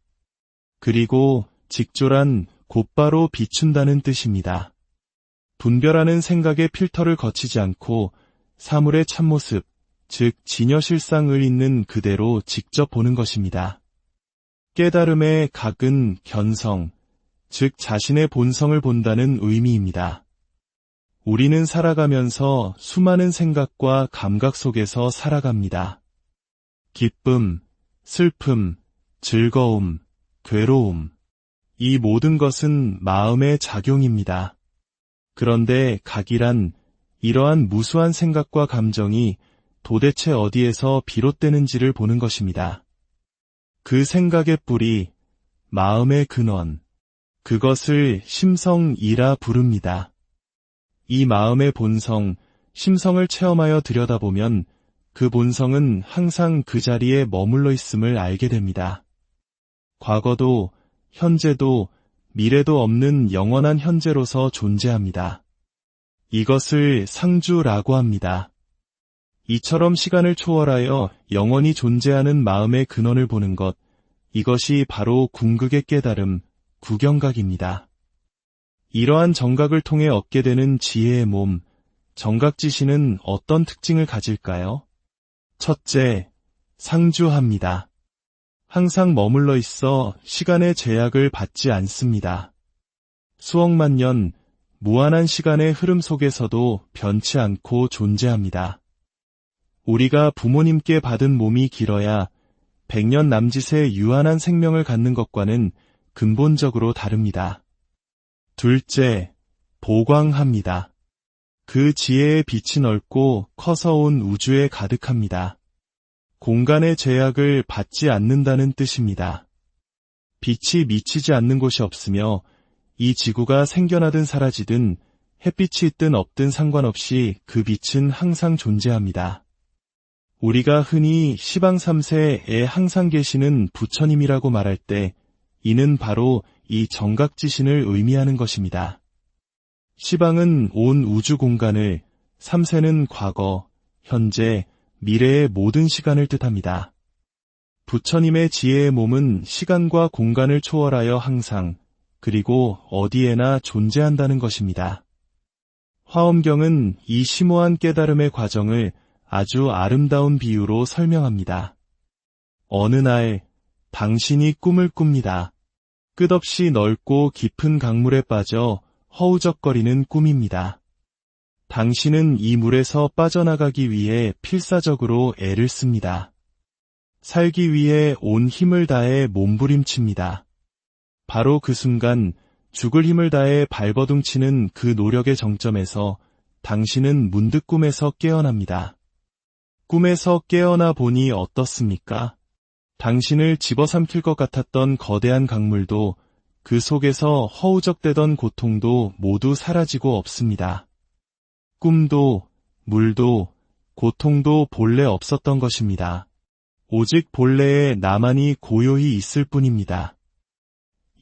그리고 직조란 곧바로 비춘다는 뜻입니다. 분별하는 생각의 필터를 거치지 않고 사물의 참모습, 즉 진여실상을 있는 그대로 직접 보는 것입니다. 깨달음의 각은 견성, 즉 자신의 본성을 본다는 의미입니다. 우리는 살아가면서 수많은 생각과 감각 속에서 살아갑니다. 기쁨, 슬픔, 즐거움, 괴로움. 이 모든 것은 마음의 작용입니다. 그런데 각이란 이러한 무수한 생각과 감정이 도대체 어디에서 비롯되는지를 보는 것입니다. 그 생각의 뿌리, 마음의 근원, 그것을 심성이라 부릅니다. 이 마음의 본성, 심성을 체험하여 들여다보면 그 본성은 항상 그 자리에 머물러 있음을 알게 됩니다. 과거도, 현재도, 미래도 없는 영원한 현재로서 존재합니다. 이것을 상주라고 합니다. 이처럼 시간을 초월하여 영원히 존재하는 마음의 근원을 보는 것, 이것이 바로 궁극의 깨달음, 구경각입니다. 이러한 정각을 통해 얻게 되는 지혜의 몸, 정각지신은 어떤 특징을 가질까요? 첫째, 상주합니다. 항상 머물러 있어 시간의 제약을 받지 않습니다. 수억만 년, 무한한 시간의 흐름 속에서도 변치 않고 존재합니다. 우리가 부모님께 받은 몸이 길어야 100년 남짓의 유한한 생명을 갖는 것과는 근본적으로 다릅니다. 둘째, 보광합니다. 그 지혜의 빛이 넓고 커서 온 우주에 가득합니다. 공간의 제약을 받지 않는다는 뜻입니다. 빛이 미치지 않는 곳이 없으며 이 지구가 생겨나든 사라지든 햇빛이 있든 없든 상관없이 그 빛은 항상 존재합니다. 우리가 흔히 시방 3세에 항상 계시는 부처님이라고 말할 때 이는 바로 이 정각지신을 의미하는 것입니다. 시방은 온 우주 공간을, 3세는 과거, 현재, 미래의 모든 시간을 뜻합니다. 부처님의 지혜의 몸은 시간과 공간을 초월하여 항상, 그리고 어디에나 존재한다는 것입니다. 화엄경은 이 심오한 깨달음의 과정을 아주 아름다운 비유로 설명합니다. 어느 날 당신이 꿈을 꿉니다. 끝없이 넓고 깊은 강물에 빠져 허우적거리는 꿈입니다. 당신은 이 물에서 빠져나가기 위해 필사적으로 애를 씁니다. 살기 위해 온 힘을 다해 몸부림칩니다. 바로 그 순간 죽을 힘을 다해 발버둥치는 그 노력의 정점에서 당신은 문득 꿈에서 깨어납니다. 꿈에서 깨어나 보니 어떻습니까? 당신을 집어삼킬 것 같았던 거대한 강물도 그 속에서 허우적대던 고통도 모두 사라지고 없습니다. 꿈도, 물도, 고통도 본래 없었던 것입니다. 오직 본래의 나만이 고요히 있을 뿐입니다.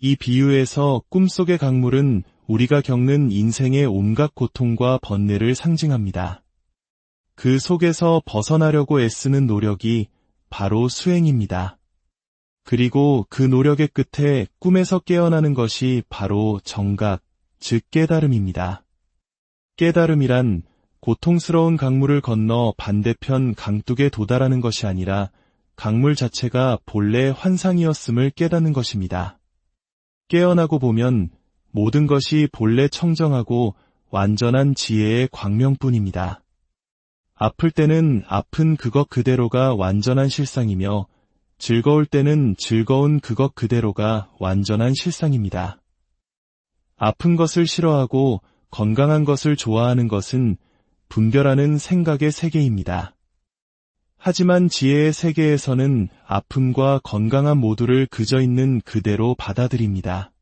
이 비유에서 꿈속의 강물은 우리가 겪는 인생의 온갖 고통과 번뇌를 상징합니다. 그 속에서 벗어나려고 애쓰는 노력이 바로 수행입니다. 그리고 그 노력의 끝에 꿈에서 깨어나는 것이 바로 정각, 즉 깨달음입니다. 깨달음이란 고통스러운 강물을 건너 반대편 강둑에 도달하는 것이 아니라 강물 자체가 본래 환상이었음을 깨닫는 것입니다. 깨어나고 보면 모든 것이 본래 청정하고 완전한 지혜의 광명뿐입니다. 아플 때는 아픈 그것 그대로가 완전한 실상이며 즐거울 때는 즐거운 그것 그대로가 완전한 실상입니다. 아픈 것을 싫어하고 건강한 것을 좋아하는 것은 분별하는 생각의 세계입니다. 하지만 지혜의 세계에서는 아픔과 건강함 모두를 그저 있는 그대로 받아들입니다.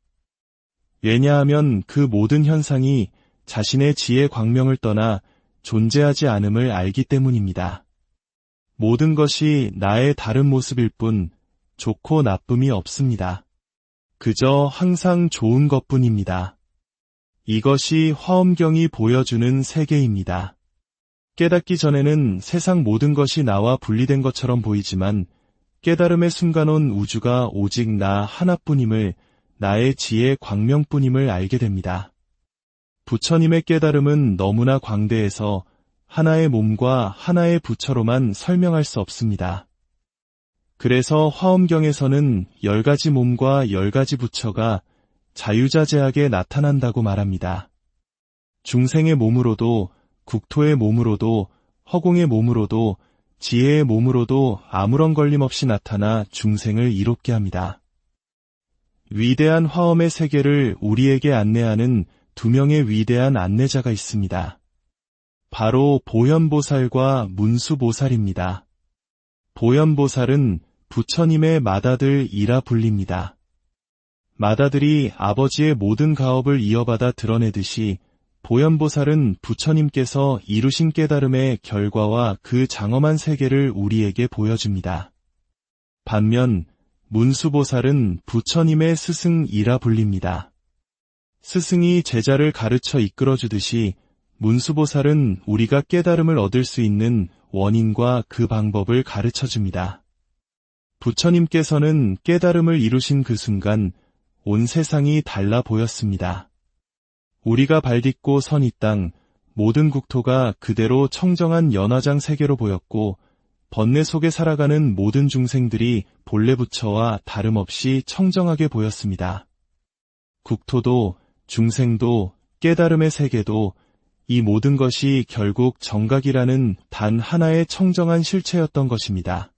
왜냐하면 그 모든 현상이 자신의 지혜 광명을 떠나 존재하지 않음을 알기 때문입니다. 모든 것이 나의 다른 모습일 뿐 좋고 나쁨이 없습니다. 그저 항상 좋은 것뿐입니다. 이것이 화엄경이 보여주는 세계입니다. 깨닫기 전에는 세상 모든 것이 나와 분리된 것처럼 보이지만 깨달음의 순간 온 우주가 오직 나 하나뿐임을, 나의 지혜 광명뿐임을 알게 됩니다. 부처님의 깨달음은 너무나 광대해서 하나의 몸과 하나의 부처로만 설명할 수 없습니다. 그래서 화엄경에서는 10가지 몸과 10가지 부처가 자유자재하게 나타난다고 말합니다. 중생의 몸으로도, 국토의 몸으로도, 허공의 몸으로도, 지혜의 몸으로도 아무런 걸림 없이 나타나 중생을 이롭게 합니다. 위대한 화엄의 세계를 우리에게 안내하는 두 명의 위대한 안내자가 있습니다. 바로 보현보살과 문수보살입니다. 보현보살은 부처님의 맏아들이라 불립니다. 맏아들이 아버지의 모든 가업을 이어받아 드러내듯이 보현보살은 부처님께서 이루신 깨달음의 결과와 그 장엄한 세계를 우리에게 보여줍니다. 반면 문수보살은 부처님의 스승이라 불립니다. 스승이 제자를 가르쳐 이끌어주듯이 문수보살은 우리가 깨달음을 얻을 수 있는 원인과 그 방법을 가르쳐줍니다. 부처님께서는 깨달음을 이루신 그 순간 온 세상이 달라 보였습니다. 우리가 발딛고 선 이 땅, 모든 국토가 그대로 청정한 연화장 세계로 보였고 번뇌 속에 살아가는 모든 중생들이 본래 부처와 다름없이 청정하게 보였습니다. 국토도, 중생도, 깨달음의 세계도 이 모든 것이 결국 정각이라는 단 하나의 청정한 실체였던 것입니다.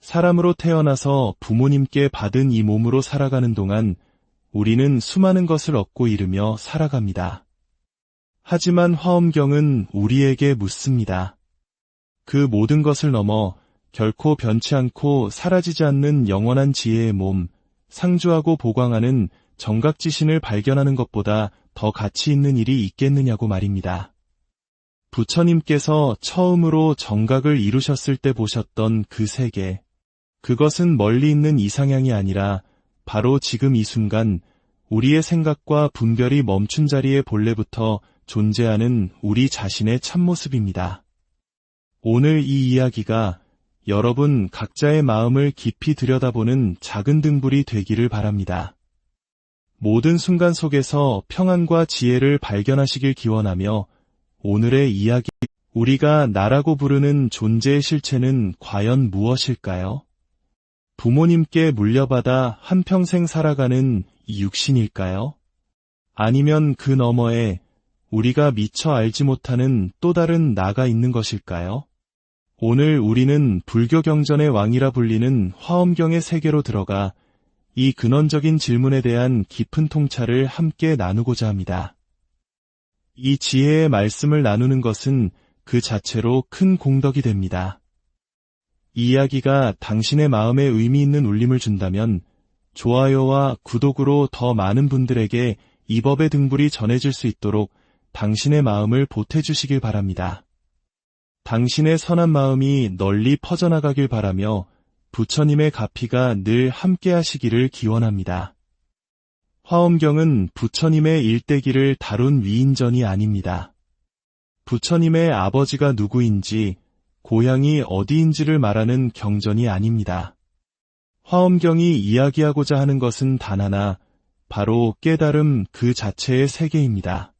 사람으로 태어나서 부모님께 받은 이 몸으로 살아가는 동안 우리는 수많은 것을 얻고 이르며 살아갑니다. 하지만 화엄경은 우리에게 묻습니다. 그 모든 것을 넘어 결코 변치 않고 사라지지 않는 영원한 지혜의 몸, 상주하고 보광하는 정각지신을 발견하는 것보다 더 가치 있는 일이 있겠느냐고 말입니다. 부처님께서 처음으로 정각을 이루셨을 때 보셨던 그 세계, 그것은 멀리 있는 이상향이 아니라 바로 지금 이 순간 우리의 생각과 분별이 멈춘 자리에 본래부터 존재하는 우리 자신의 참모습입니다. 오늘 이 이야기가 여러분 각자의 마음을 깊이 들여다보는 작은 등불이 되기를 바랍니다. 모든 순간 속에서 평안과 지혜를 발견하시길 기원하며 오늘의 이야기, 우리가 나라고 부르는 존재의 실체는 과연 무엇일까요? 부모님께 물려받아 한평생 살아가는 이 육신일까요? 아니면 그 너머에 우리가 미처 알지 못하는 또 다른 나가 있는 것일까요? 오늘 우리는 불교 경전의 왕이라 불리는 화엄경의 세계로 들어가 이 근원적인 질문에 대한 깊은 통찰을 함께 나누고자 합니다. 이 지혜의 말씀을 나누는 것은 그 자체로 큰 공덕이 됩니다. 이 이야기가 당신의 마음에 의미 있는 울림을 준다면 좋아요와 구독으로 더 많은 분들에게 이 법의 등불이 전해질 수 있도록 당신의 마음을 보태주시길 바랍니다. 당신의 선한 마음이 널리 퍼져나가길 바라며 부처님의 가피가 늘 함께 하시기를 기원합니다. 화엄경은 부처님의 일대기를 다룬 위인전이 아닙니다. 부처님의 아버지가 누구인지, 고향이 어디인지를 말하는 경전이 아닙니다. 화엄경이 이야기하고자 하는 것은 단 하나, 바로 깨달음 그 자체의 세계입니다.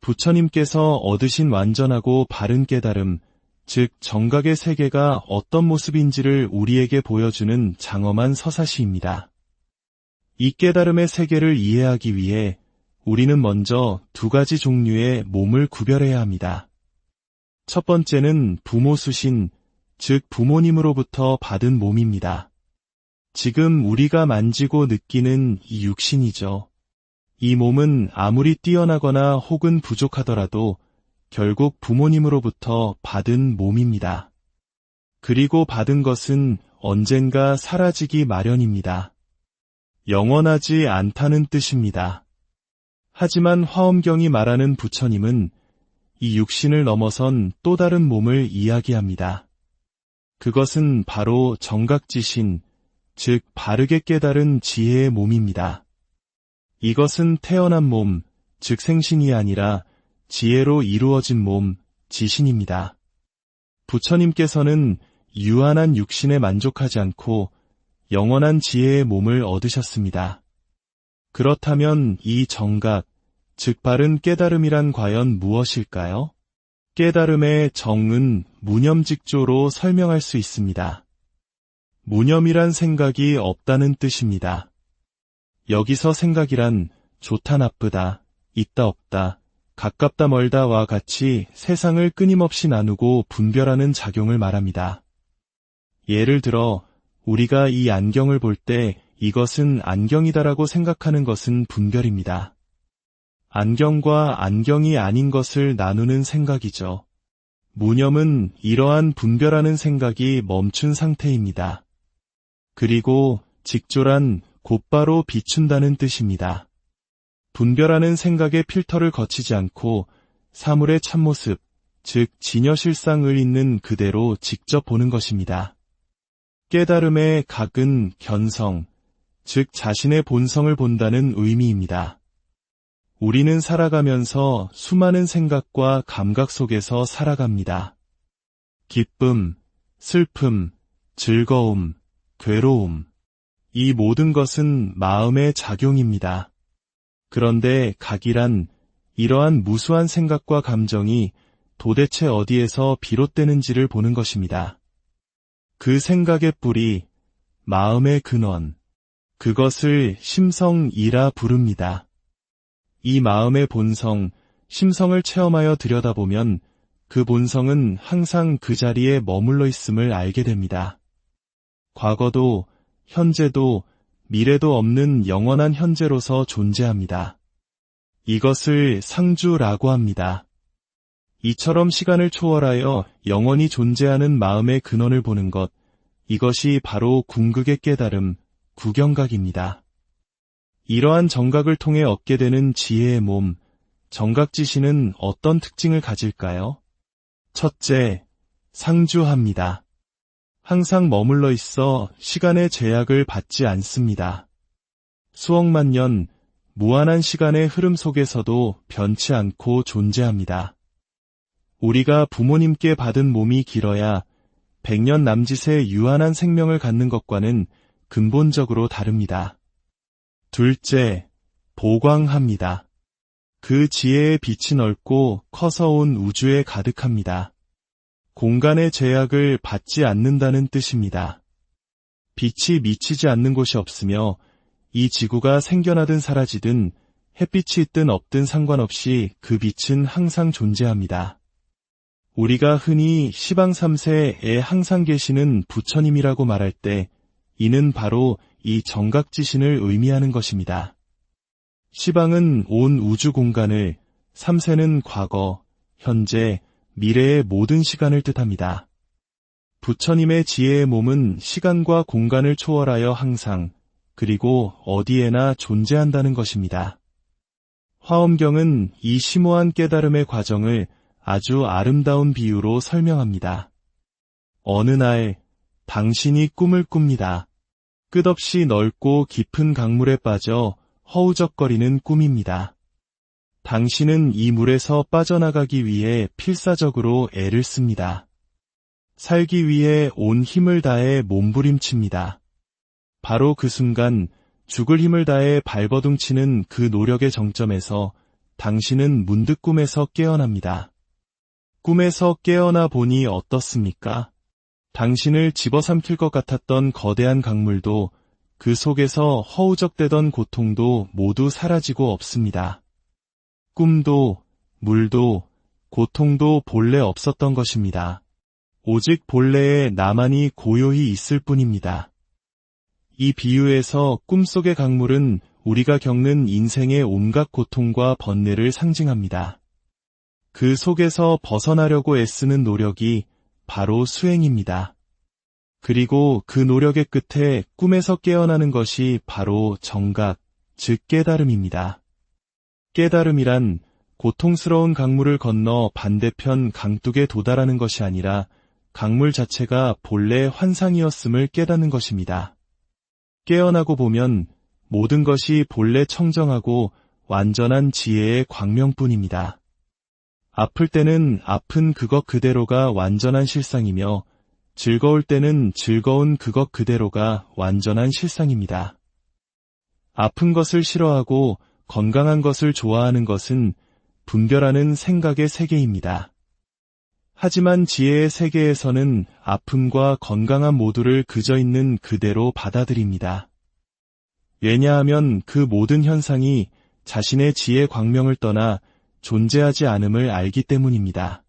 부처님께서 얻으신 완전하고 바른 깨달음, 즉 정각의 세계가 어떤 모습인지를 우리에게 보여주는 장엄한 서사시입니다. 이 깨달음의 세계를 이해하기 위해 우리는 먼저 두 가지 종류의 몸을 구별해야 합니다. 첫 번째는 부모 수신, 즉 부모님으로부터 받은 몸입니다. 지금 우리가 만지고 느끼는 이 육신이죠. 이 몸은 아무리 뛰어나거나 혹은 부족하더라도 결국 부모님으로부터 받은 몸입니다. 그리고 받은 것은 언젠가 사라지기 마련입니다. 영원하지 않다는 뜻입니다. 하지만 화엄경이 말하는 부처님은 이 육신을 넘어선 또 다른 몸을 이야기합니다. 그것은 바로 정각지신, 즉 바르게 깨달은 지혜의 몸입니다. 이것은 태어난 몸, 즉 생신이 아니라 지혜로 이루어진 몸, 지신입니다. 부처님께서는 유한한 육신에 만족하지 않고 영원한 지혜의 몸을 얻으셨습니다. 그렇다면 이 정각, 즉 바른 깨달음이란 과연 무엇일까요? 깨달음의 정은 무념직조로 설명할 수 있습니다. 무념이란 생각이 없다는 뜻입니다. 여기서 생각이란 좋다 나쁘다, 있다 없다, 가깝다 멀다와 같이 세상을 끊임없이 나누고 분별하는 작용을 말합니다. 예를 들어 우리가 이 안경을 볼 때 이것은 안경이다라고 생각하는 것은 분별입니다. 안경과 안경이 아닌 것을 나누는 생각이죠. 무념은 이러한 분별하는 생각이 멈춘 상태입니다. 그리고 직조란 곧바로 비춘다는 뜻입니다. 분별하는 생각의 필터를 거치지 않고 사물의 참모습, 즉 진여실상을 있는 그대로 직접 보는 것입니다. 깨달음의 각은 견성, 즉 자신의 본성을 본다는 의미입니다. 우리는 살아가면서 수많은 생각과 감각 속에서 살아갑니다. 기쁨, 슬픔, 즐거움, 괴로움, 이 모든 것은 마음의 작용입니다. 그런데 각이란 이러한 무수한 생각과 감정이 도대체 어디에서 비롯되는지를 보는 것입니다. 그 생각의 뿌리, 마음의 근원, 그것을 심성이라 부릅니다. 이 마음의 본성, 심성을 체험하여 들여다보면 그 본성은 항상 그 자리에 머물러 있음을 알게 됩니다. 과거도, 현재도, 미래도 없는 영원한 현재로서 존재합니다. 이것을 상주라고 합니다. 이처럼 시간을 초월하여 영원히 존재하는 마음의 근원을 보는 것, 이것이 바로 궁극의 깨달음, 구경각입니다. 이러한 정각을 통해 얻게 되는 지혜의 몸, 정각지신은 어떤 특징을 가질까요? 첫째, 상주합니다. 항상 머물러 있어 시간의 제약을 받지 않습니다. 수억만 년, 무한한 시간의 흐름 속에서도 변치 않고 존재합니다. 우리가 부모님께 받은 몸이 길어야 100년 남짓의 유한한 생명을 갖는 것과는 근본적으로 다릅니다. 둘째, 보광합니다. 그 지혜의 빛이 넓고 커서 온 우주에 가득합니다. 공간의 제약을 받지 않는다는 뜻입니다. 빛이 미치지 않는 곳이 없으며 이 지구가 생겨나든 사라지든 햇빛이 있든 없든 상관없이 그 빛은 항상 존재합니다. 우리가 흔히 시방 3세에 항상 계시는 부처님이라고 말할 때 이는 바로 이 정각지신을 의미하는 것입니다. 시방은 온 우주 공간을, 3세는 과거, 현재, 미래의 모든 시간을 뜻합니다. 부처님의 지혜의 몸은 시간과 공간을 초월하여 항상, 그리고 어디에나 존재한다는 것입니다. 화엄경은 이 심오한 깨달음의 과정을 아주 아름다운 비유로 설명합니다. 어느 날 당신이 꿈을 꿉니다. 끝없이 넓고 깊은 강물에 빠져 허우적거리는 꿈입니다. 당신은 이 물에서 빠져나가기 위해 필사적으로 애를 씁니다. 살기 위해 온 힘을 다해 몸부림칩니다. 바로 그 순간 죽을 힘을 다해 발버둥치는 그 노력의 정점에서 당신은 문득 꿈에서 깨어납니다. 꿈에서 깨어나 보니 어떻습니까? 당신을 집어삼킬 것 같았던 거대한 강물도 그 속에서 허우적대던 고통도 모두 사라지고 없습니다. 꿈도, 물도, 고통도 본래 없었던 것입니다. 오직 본래의 나만이 고요히 있을 뿐입니다. 이 비유에서 꿈속의 강물은 우리가 겪는 인생의 온갖 고통과 번뇌를 상징합니다. 그 속에서 벗어나려고 애쓰는 노력이 바로 수행입니다. 그리고 그 노력의 끝에 꿈에서 깨어나는 것이 바로 정각, 즉 깨달음입니다. 깨달음이란 고통스러운 강물을 건너 반대편 강둑에 도달하는 것이 아니라 강물 자체가 본래 환상이었음을 깨닫는 것입니다. 깨어나고 보면 모든 것이 본래 청정하고 완전한 지혜의 광명뿐입니다. 아플 때는 아픈 그것 그대로가 완전한 실상이며 즐거울 때는 즐거운 그것 그대로가 완전한 실상입니다. 아픈 것을 싫어하고 건강한 것을 좋아하는 것은 분별하는 생각의 세계입니다. 하지만 지혜의 세계에서는 아픔과 건강함 모두를 그저 있는 그대로 받아들입니다. 왜냐하면 그 모든 현상이 자신의 지혜 광명을 떠나 존재하지 않음을 알기 때문입니다.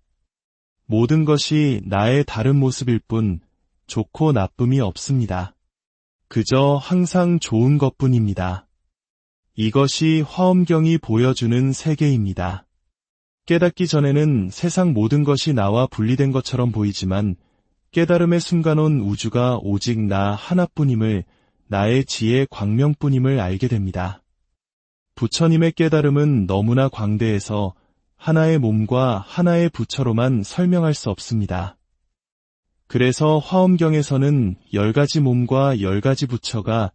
모든 것이 나의 다른 모습일 뿐 좋고 나쁨이 없습니다. 그저 항상 좋은 것뿐입니다. 이것이 화엄경이 보여주는 세계입니다. 깨닫기 전에는 세상 모든 것이 나와 분리된 것처럼 보이지만 깨달음의 순간 온 우주가 오직 나 하나뿐임을, 나의 지혜 광명뿐임을 알게 됩니다. 부처님의 깨달음은 너무나 광대해서 하나의 몸과 하나의 부처로만 설명할 수 없습니다. 그래서 화엄경에서는 10가지 몸과 10가지 부처가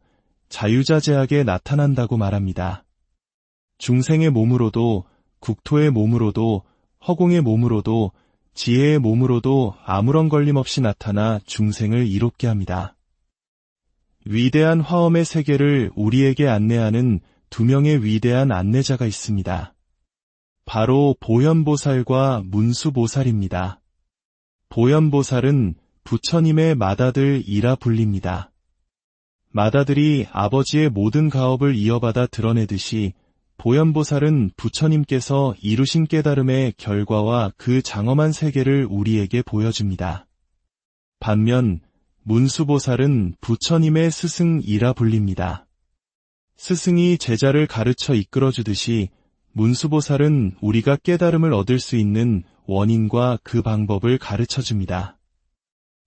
자유자재하게 나타난다고 말합니다. 중생의 몸으로도, 국토의 몸으로도, 허공의 몸으로도, 지혜의 몸으로도 아무런 걸림 없이 나타나 중생을 이롭게 합니다. 위대한 화엄의 세계를 우리에게 안내하는 두 명의 위대한 안내자가 있습니다. 바로 보현보살과 문수보살입니다. 보현보살은 부처님의 맏아들이라 불립니다. 맏아들이 아버지의 모든 가업을 이어받아 드러내듯이 보현보살은 부처님께서 이루신 깨달음의 결과와 그 장엄한 세계를 우리에게 보여줍니다. 반면 문수보살은 부처님의 스승이라 불립니다. 스승이 제자를 가르쳐 이끌어주듯이 문수보살은 우리가 깨달음을 얻을 수 있는 원인과 그 방법을 가르쳐줍니다.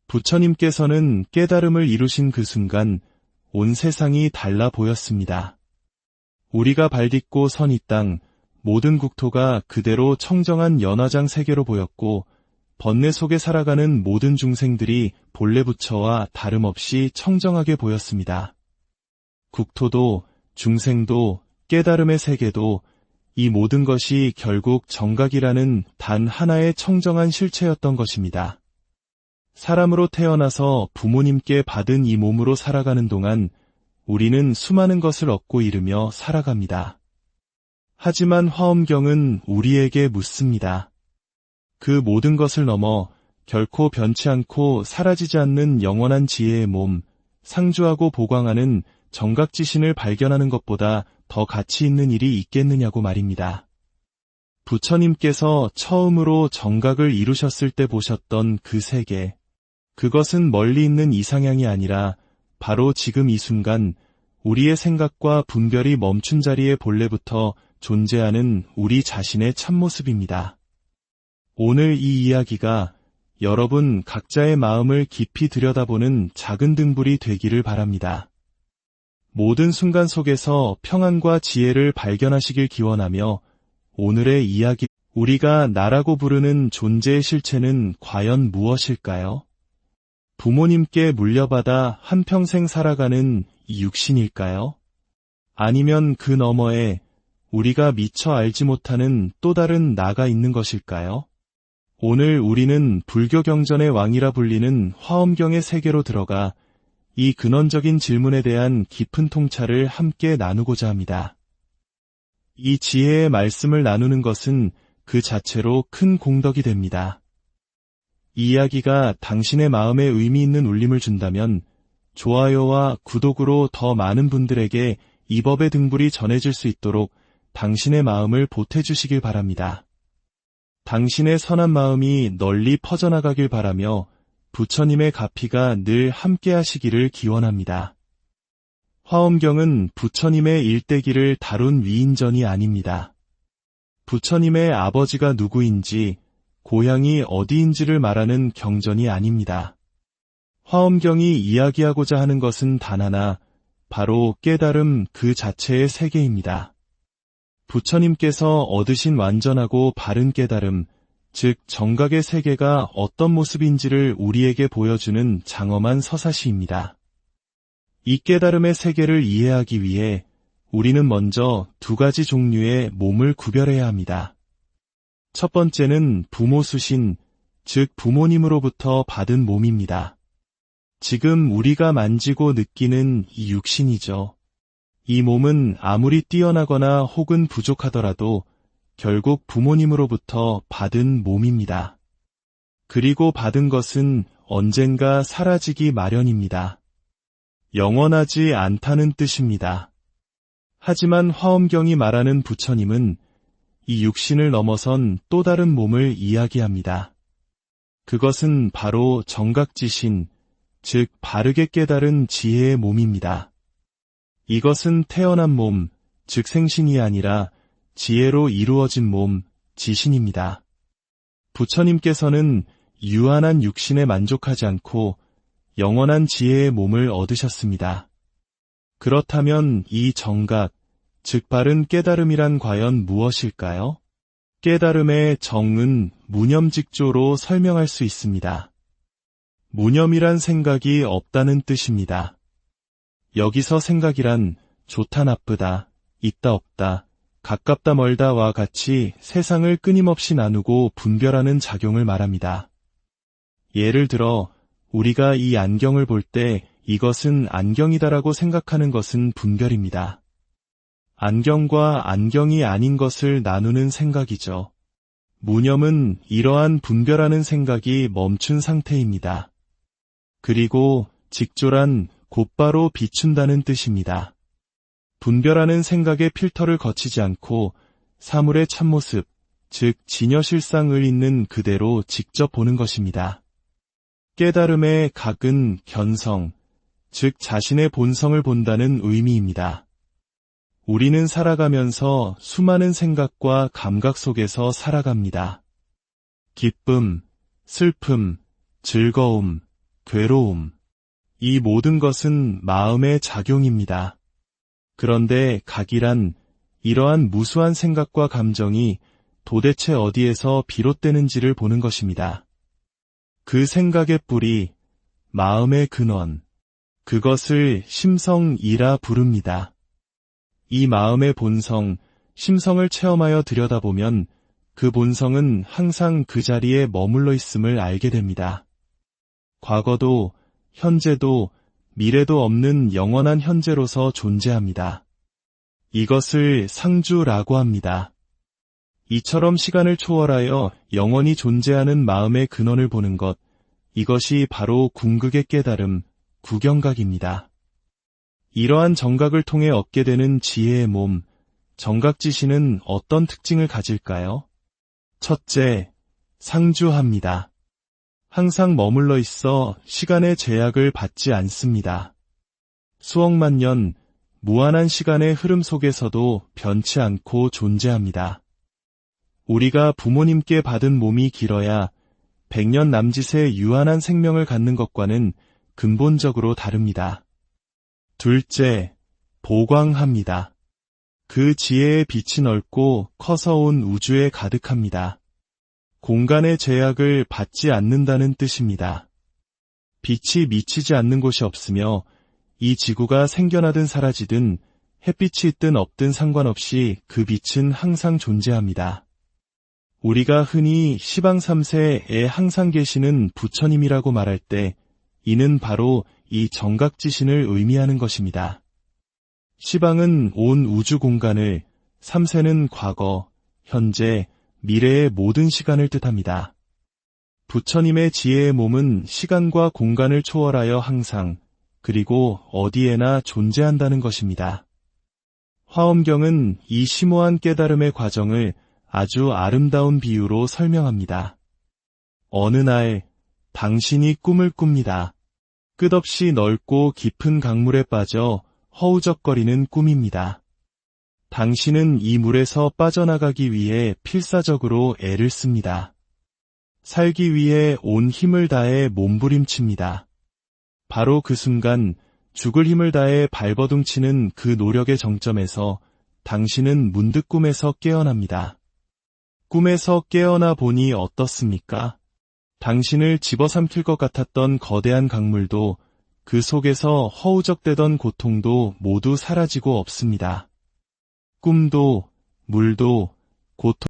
부처님께서는 깨달음을 이루신 그 순간 온 세상이 달라 보였습니다. 우리가 발딛고 선 이 땅, 모든 국토가 그대로 청정한 연화장 세계로 보였고 번뇌 속에 살아가는 모든 중생들이 본래 부처와 다름없이 청정하게 보였습니다. 국토도, 중생도, 깨달음의 세계도 이 모든 것이 결국 정각이라는 단 하나의 청정한 실체였던 것입니다. 사람으로 태어나서 부모님께 받은 이 몸으로 살아가는 동안 우리는 수많은 것을 얻고 잃으며 살아갑니다. 하지만 화엄경은 우리에게 묻습니다. 그 모든 것을 넘어 결코 변치 않고 사라지지 않는 영원한 지혜의 몸, 상주하고 보광하는 정각지신을 발견하는 것보다 더 가치 있는 일이 있겠느냐고 말입니다. 부처님께서 처음으로 정각을 이루셨을 때 보셨던 그 세계, 그것은 멀리 있는 이상향이 아니라 바로 지금 이 순간 우리의 생각과 분별이 멈춘 자리에 본래부터 존재하는 우리 자신의 참모습입니다. 오늘 이 이야기가 여러분 각자의 마음을 깊이 들여다보는 작은 등불이 되기를 바랍니다. 모든 순간 속에서 평안과 지혜를 발견하시길 기원하며 오늘의 이야기, 우리가 나라고 부르는 존재의 실체는 과연 무엇일까요? 부모님께 물려받아 한평생 살아가는 이 육신일까요? 아니면 그 너머에 우리가 미처 알지 못하는 또 다른 나가 있는 것일까요? 오늘 우리는 불교 경전의 왕이라 불리는 화엄경의 세계로 들어가 이 근원적인 질문에 대한 깊은 통찰을 함께 나누고자 합니다. 이 지혜의 말씀을 나누는 것은 그 자체로 큰 공덕이 됩니다. 이 이야기가 당신의 마음에 의미 있는 울림을 준다면 좋아요와 구독으로 더 많은 분들에게 이 법의 등불이 전해질 수 있도록 당신의 마음을 보태주시길 바랍니다. 당신의 선한 마음이 널리 퍼져나가길 바라며 부처님의 가피가 늘 함께 하시기를 기원합니다. 화엄경은 부처님의 일대기를 다룬 위인전이 아닙니다. 부처님의 아버지가 누구인지, 고향이 어디인지를 말하는 경전이 아닙니다. 화엄경이 이야기하고자 하는 것은 단 하나, 바로 깨달음 그 자체의 세계입니다. 부처님께서 얻으신 완전하고 바른 깨달음, 즉 정각의 세계가 어떤 모습인지를 우리에게 보여주는 장엄한 서사시입니다. 이 깨달음의 세계를 이해하기 위해 우리는 먼저 두 가지 종류의 몸을 구별해야 합니다. 첫 번째는 부모 수신, 즉 부모님으로부터 받은 몸입니다. 지금 우리가 만지고 느끼는 이 육신이죠. 이 몸은 아무리 뛰어나거나 혹은 부족하더라도 결국 부모님으로부터 받은 몸입니다. 그리고 받은 것은 언젠가 사라지기 마련입니다. 영원하지 않다는 뜻입니다. 하지만 화엄경이 말하는 부처님은 이 육신을 넘어선 또 다른 몸을 이야기합니다. 그것은 바로 정각지신, 즉 바르게 깨달은 지혜의 몸입니다. 이것은 태어난 몸, 즉 생신이 아니라 지혜로 이루어진 몸, 지신입니다. 부처님께서는 유한한 육신에 만족하지 않고 영원한 지혜의 몸을 얻으셨습니다. 그렇다면 이 정각, 즉 바른 깨달음이란 과연 무엇일까요? 깨달음의 정은 무념직조로 설명할 수 있습니다. 무념이란 생각이 없다는 뜻입니다. 여기서 생각이란 좋다 나쁘다, 있다 없다, 가깝다 멀다와 같이 세상을 끊임없이 나누고 분별하는 작용을 말합니다. 예를 들어 우리가 이 안경을 볼 때 이것은 안경이다라고 생각하는 것은 분별입니다. 안경과 안경이 아닌 것을 나누는 생각이죠. 무념은 이러한 분별하는 생각이 멈춘 상태입니다. 그리고 직조란 곧바로 비춘다는 뜻입니다. 분별하는 생각의 필터를 거치지 않고 사물의 참모습, 즉 진여실상을 있는 그대로 직접 보는 것입니다. 깨달음의 각은 견성, 즉 자신의 본성을 본다는 의미입니다. 우리는 살아가면서 수많은 생각과 감각 속에서 살아갑니다. 기쁨, 슬픔, 즐거움, 괴로움, 이 모든 것은 마음의 작용입니다. 그런데 각이란 이러한 무수한 생각과 감정이 도대체 어디에서 비롯되는지를 보는 것입니다. 그 생각의 뿌리, 마음의 근원, 그것을 심성이라 부릅니다. 이 마음의 본성, 심성을 체험하여 들여다보면 그 본성은 항상 그 자리에 머물러 있음을 알게 됩니다. 과거도, 현재도, 미래도 없는 영원한 현재로서 존재합니다. 이것을 상주라고 합니다. 이처럼 시간을 초월하여 영원히 존재하는 마음의 근원을 보는 것, 이것이 바로 궁극의 깨달음, 구경각입니다. 이러한 정각을 통해 얻게 되는 지혜의 몸, 정각지신은 어떤 특징을 가질까요? 첫째, 상주합니다. 항상 머물러 있어 시간의 제약을 받지 않습니다. 수억만 년, 무한한 시간의 흐름 속에서도 변치 않고 존재합니다. 우리가 부모님께 받은 몸이 길어야 100년 남짓의 유한한 생명을 갖는 것과는 근본적으로 다릅니다. 둘째, 보광합니다. 그 지혜의 빛이 넓고 커서 온 우주에 가득합니다. 공간의 제약을 받지 않는다는 뜻입니다. 빛이 미치지 않는 곳이 없으며 이 지구가 생겨나든 사라지든 햇빛이 있든 없든 상관없이 그 빛은 항상 존재합니다. 우리가 흔히 시방 3세에 항상 계시는 부처님이라고 말할 때 이는 바로 이 정각지신을 의미하는 것입니다. 시방은 온 우주 공간을, 3세는 과거, 현재, 미래의 모든 시간을 뜻합니다. 부처님의 지혜의 몸은 시간과 공간을 초월하여 항상, 그리고 어디에나 존재한다는 것입니다. 화엄경은 이 심오한 깨달음의 과정을 아주 아름다운 비유로 설명합니다. 어느 날 당신이 꿈을 꿉니다. 끝없이 넓고 깊은 강물에 빠져 허우적거리는 꿈입니다. 당신은 이 물에서 빠져나가기 위해 필사적으로 애를 씁니다. 살기 위해 온 힘을 다해 몸부림칩니다. 바로 그 순간 죽을 힘을 다해 발버둥치는 그 노력의 정점에서 당신은 문득 꿈에서 깨어납니다. 꿈에서 깨어나 보니 어떻습니까? 당신을 집어삼킬 것 같았던 거대한 강물도 그 속에서 허우적대던 고통도 모두 사라지고 없습니다. 꿈도, 물도, 고통